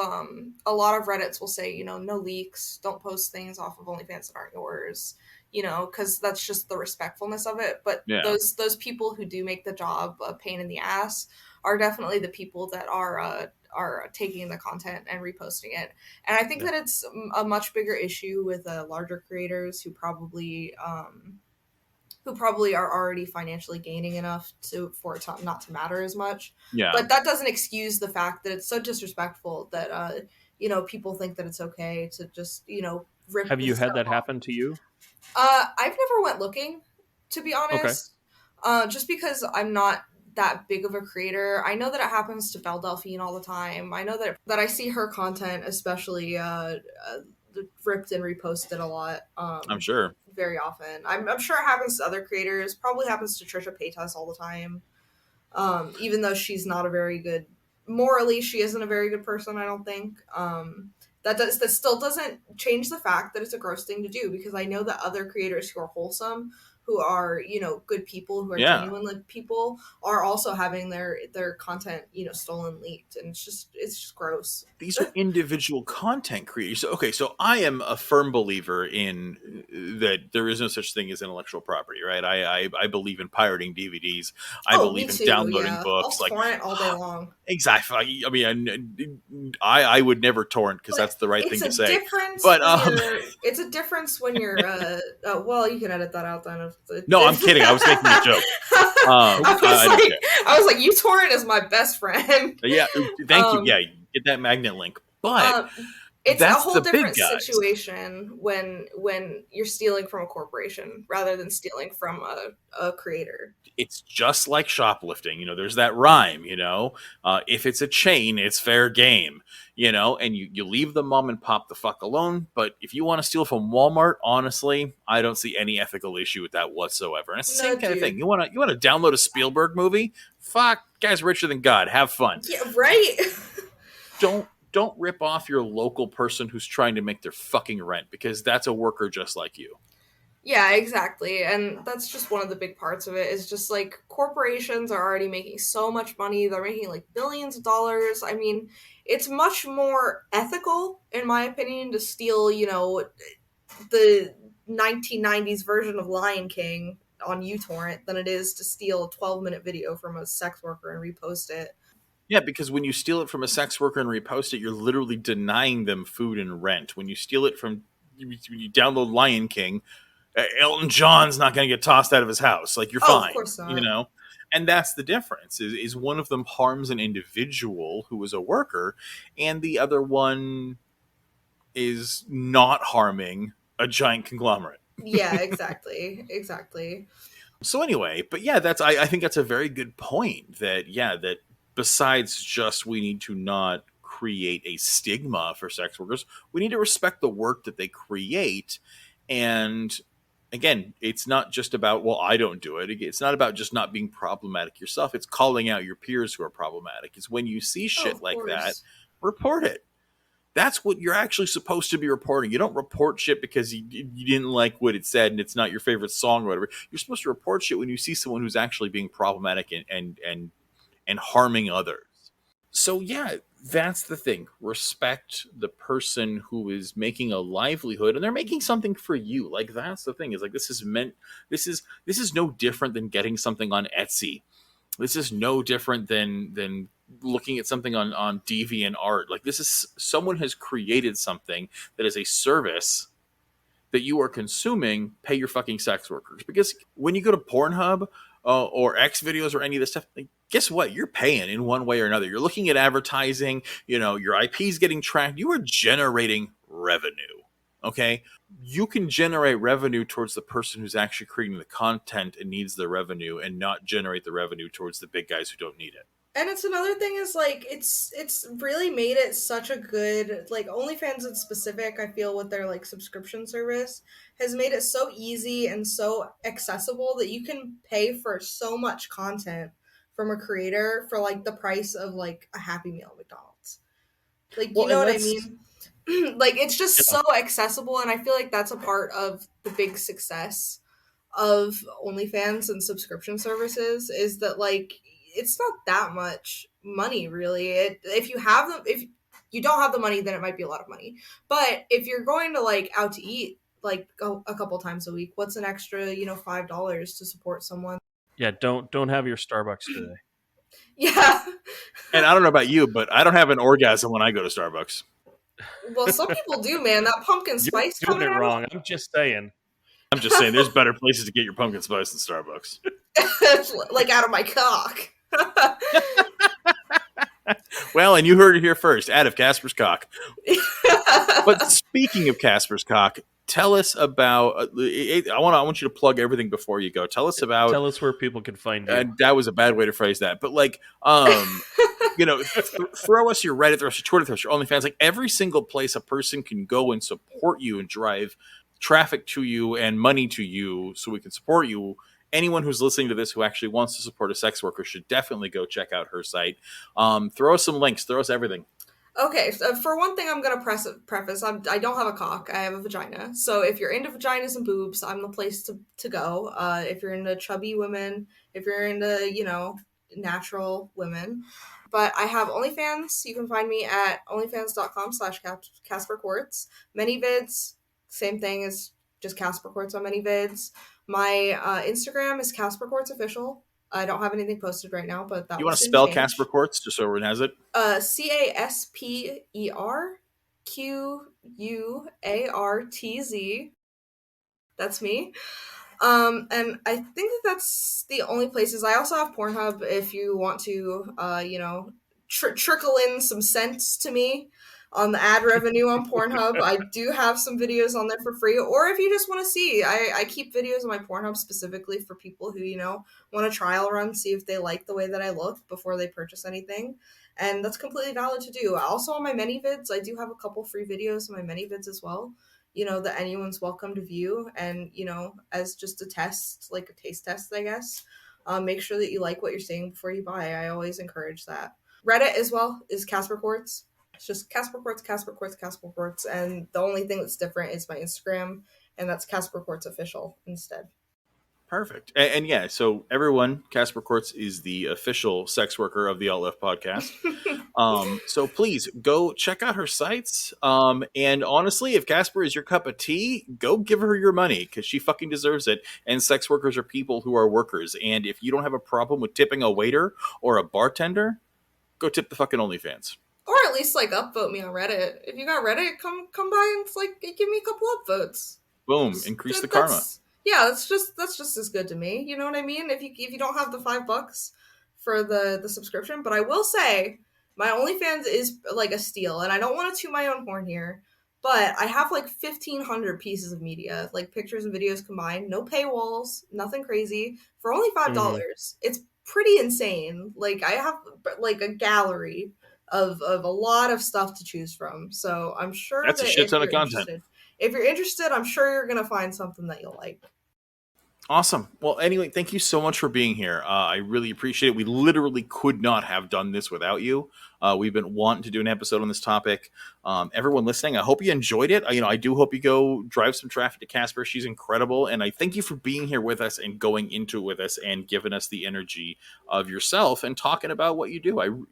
Reddits will say, no leaks, don't post things off of OnlyFans that aren't yours, because that's just the respectfulness of it. But those people who do make the job a pain in the ass are definitely the people that are taking the content and reposting it. And I think that it's a much bigger issue with larger creators who probably are already financially gaining enough for it not to matter as much. Yeah. But that doesn't excuse the fact that it's so disrespectful that people think that it's okay to just rip. Have you had that happen to you? I've never went looking, to be honest. Okay. Just because I'm not that big of a creator. I know that it happens to Belle Delphine all the time. I know that I see her content, especially ripped and reposted a lot. I'm sure. Very often. I'm sure it happens to other creators. Probably happens to Trisha Paytas all the time. Even though she's not a very good, morally, she isn't a very good person, I don't think. That still doesn't change the fact that it's a gross thing to do, because I know that other creators who are wholesome, who are, good people, who are genuine people, are also having their content, stolen, leaked, and it's just gross. These are individual content creators. Okay, so I am a firm believer in that there is no such thing as intellectual property, right? I believe in pirating DVDs. I believe in downloading books. I'll torrent all day long. Exactly. I mean, I would never torrent, because that's the right thing to say. But it's a difference when you're. Well, you can edit that out then. No, I'm kidding. I was making a joke. I was like, you torrent is my best friend. Yeah, thank you. Yeah, get that magnet link. But It's a that's whole the big different guys. situation when you're stealing from a corporation rather than stealing from a creator. It's just like shoplifting. There's that rhyme, if it's a chain, it's fair game, and you leave the mom and pop the fuck alone. But if you want to steal from Walmart, honestly, I don't see any ethical issue with that whatsoever. And it's the No, same kind of thing. dude. You want to download a Spielberg movie? Fuck, guy's richer than God. Have fun. Yeah, right. Don't rip off your local person who's trying to make their fucking rent, because that's a worker just like you. Yeah, exactly. And that's just one of the big parts of it is just like corporations are already making so much money. They're making like billions of dollars. I mean, it's much more ethical, in my opinion, to steal, the 1990s version of Lion King on uTorrent than it is to steal a 12-minute video from a sex worker and repost it. Yeah, because when you steal it from a sex worker and repost it, you're literally denying them food and rent. When you steal it when you download Lion King, Elton John's not going to get tossed out of his house. Like, you're Oh, of fine, course not. And that's the difference. Is one of them harms an individual who is a worker, and the other one is not harming a giant conglomerate. Yeah, exactly. So anyway, but yeah, I think that's a very good point. That besides just we need to not create a stigma for sex workers, we need to respect the work that they create. And again, it's not just about, well, I don't do it. It's not about just not being problematic yourself. It's calling out your peers who are problematic. It's when you see Oh, shit of like that, course. report it. That's what you're actually supposed to be reporting. You don't report shit because you didn't like what it said and it's not your favorite song or whatever. You're supposed to report shit when you see someone who's actually being problematic and harming others. So yeah, that's the thing. Respect the person who is making a livelihood and they're making something for you. Like, that's the thing. Is like, this is no different than getting something on Etsy. This is no different than looking at something on DeviantArt. Like, this is someone has created something that is a service that you are consuming. Pay your fucking sex workers, because when you go to Pornhub or X videos or any of this stuff, like, guess what? You're paying in one way or another. You're looking at advertising. Your IP's getting tracked. You are generating revenue. Okay, you can generate revenue towards the person who's actually creating the content and needs the revenue, and not generate the revenue towards the big guys who don't need it. And it's another thing is like it's really made it such a good, like, OnlyFans in specific, I feel, with their like subscription service has made it so easy and so accessible that you can pay for so much content from a creator for like the price of like a Happy Meal at McDonald's. Like, you Well, know and what I that's mean? Like, it's just Yeah. so accessible, and I feel like that's a part of the big success of OnlyFans and subscription services is that, like, it's not that much money really. If you have them, if you don't have the money, then it might be a lot of money. But if you're going to like out to eat like a couple times a week, what's an extra $5 to support someone? Yeah, don't have your Starbucks today. Yeah. and I don't know about you, but I don't have an orgasm when I go to Starbucks. Well, some people do, man. That pumpkin You're spice doing coming it out. wrong. I'm just saying. I'm just saying, there's better places to get your pumpkin spice than Starbucks. Like out of my cock. Well, and you heard it here first, out of Casper's cock. But speaking of Casper's cock, tell us about. I want you to plug everything before you go. Tell us about. Tell us where people can find you. And that was a bad way to phrase that, but like, throw us your Reddit, throw us your Twitter, throw us your OnlyFans. Like, every single place a person can go and support you and drive traffic to you and money to you, so we can support you. Anyone who's listening to this who actually wants to support a sex worker should definitely go check out her site. Throw us some links. Throw us everything. Okay, so for one thing, I'm gonna preface. I don't have a cock. I have a vagina. So if you're into vaginas and boobs, I'm the place to go. If you're into chubby women, if you're into natural women, but I have OnlyFans. You can find me at onlyfans.com/CasperQuartz. ManyVids, same thing as just CasperQuartz on ManyVids. My Instagram is CasperQuartzofficial. I don't have anything posted right now, but that You will want to soon spell change. Casper Quartz just so everyone has it? CasperQuartz. That's me. And I think that's the only places. I also have Pornhub if you want to, trickle in some cents to me on the ad revenue on Pornhub. I do have some videos on there for free, or if you just want to see, I keep videos on my Pornhub specifically for people who, want a trial run, see if they like the way that I look before they purchase anything. And that's completely valid to do. Also on my many vids, I do have a couple free videos on my many vids as well, that anyone's welcome to view. And, as just a test, like a taste test, I guess, make sure that you like what you're seeing before you buy. I always encourage that. Reddit as well is CasperQuartz. It's just CasperQuartz, CasperQuartz, CasperQuartz. And the only thing that's different is my Instagram, and that's CasperQuartzofficial instead. Perfect. And yeah, so everyone, CasperQuartz is the official sex worker of the Alt Left podcast. So please go check out her sites. And honestly, if Casper is your cup of tea, go give her your money because she fucking deserves it. And sex workers are people who are workers. And if you don't have a problem with tipping a waiter or a bartender, go tip the fucking OnlyFans. Or at least upvote me on Reddit. If you got Reddit, come by and give me a couple upvotes. Boom, increase the karma. Yeah, that's just as good to me. You know what I mean? If you don't have the $5 for the subscription, but I will say my OnlyFans is a steal, and I don't want to toot my own horn here, but I have 1,500 pieces of media, pictures and videos combined, no paywalls, nothing crazy, for only $5. Mm-hmm. It's pretty insane. I have a gallery of a lot of stuff to choose from, so I'm sure that's a shit ton of content. If you're interested, I'm sure you're gonna find something that you'll like. Awesome. Well, anyway, thank you so much for being here. I really appreciate it. We literally could not have done this without you. We've been wanting to do an episode on this topic. Everyone listening, I hope you enjoyed it. I do hope you go drive some traffic to Casper. She's incredible. And I thank you for being here with us and going into it with us and giving us the energy of yourself and talking about what you do.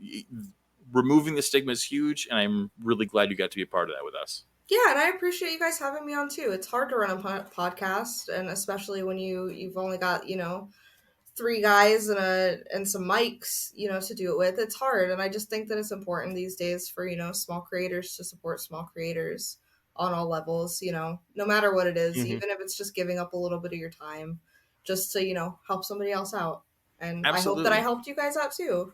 Removing the stigma is huge, and I'm really glad you got to be a part of that with us. Yeah, and I appreciate you guys having me on too. It's hard to run a podcast, and especially when you've only got 3 guys and some mics to do it with. It's hard, and I just think that it's important these days for small creators to support small creators on all levels. No matter what it is, mm-hmm. even if it's just giving up a little bit of your time, just to help somebody else out. And absolutely. I hope that I helped you guys out too.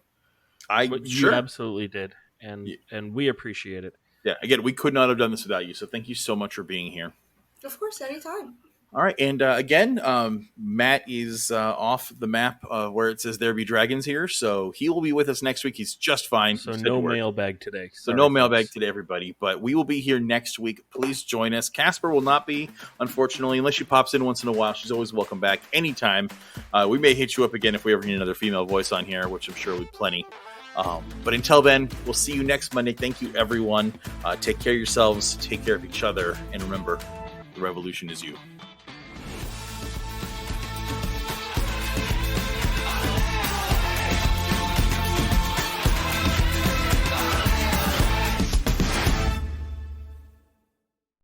You absolutely did, and we appreciate it. Yeah, again, we could not have done this without you, so thank you so much for being here. Of course, anytime. All right, and again, Matt is off the map where it says there be dragons here, so he will be with us next week. He's just fine. So no mailbag today. So no mailbag today, everybody, but we will be here next week. Please join us. Casper will not be, unfortunately, unless she pops in once in a while. She's always welcome back anytime. We may hit you up again if we ever need another female voice on here, which I'm sure will be plenty. But until then, we'll see you next Monday. Thank you, everyone. Take care of yourselves, take care of each other, and remember, the revolution is you.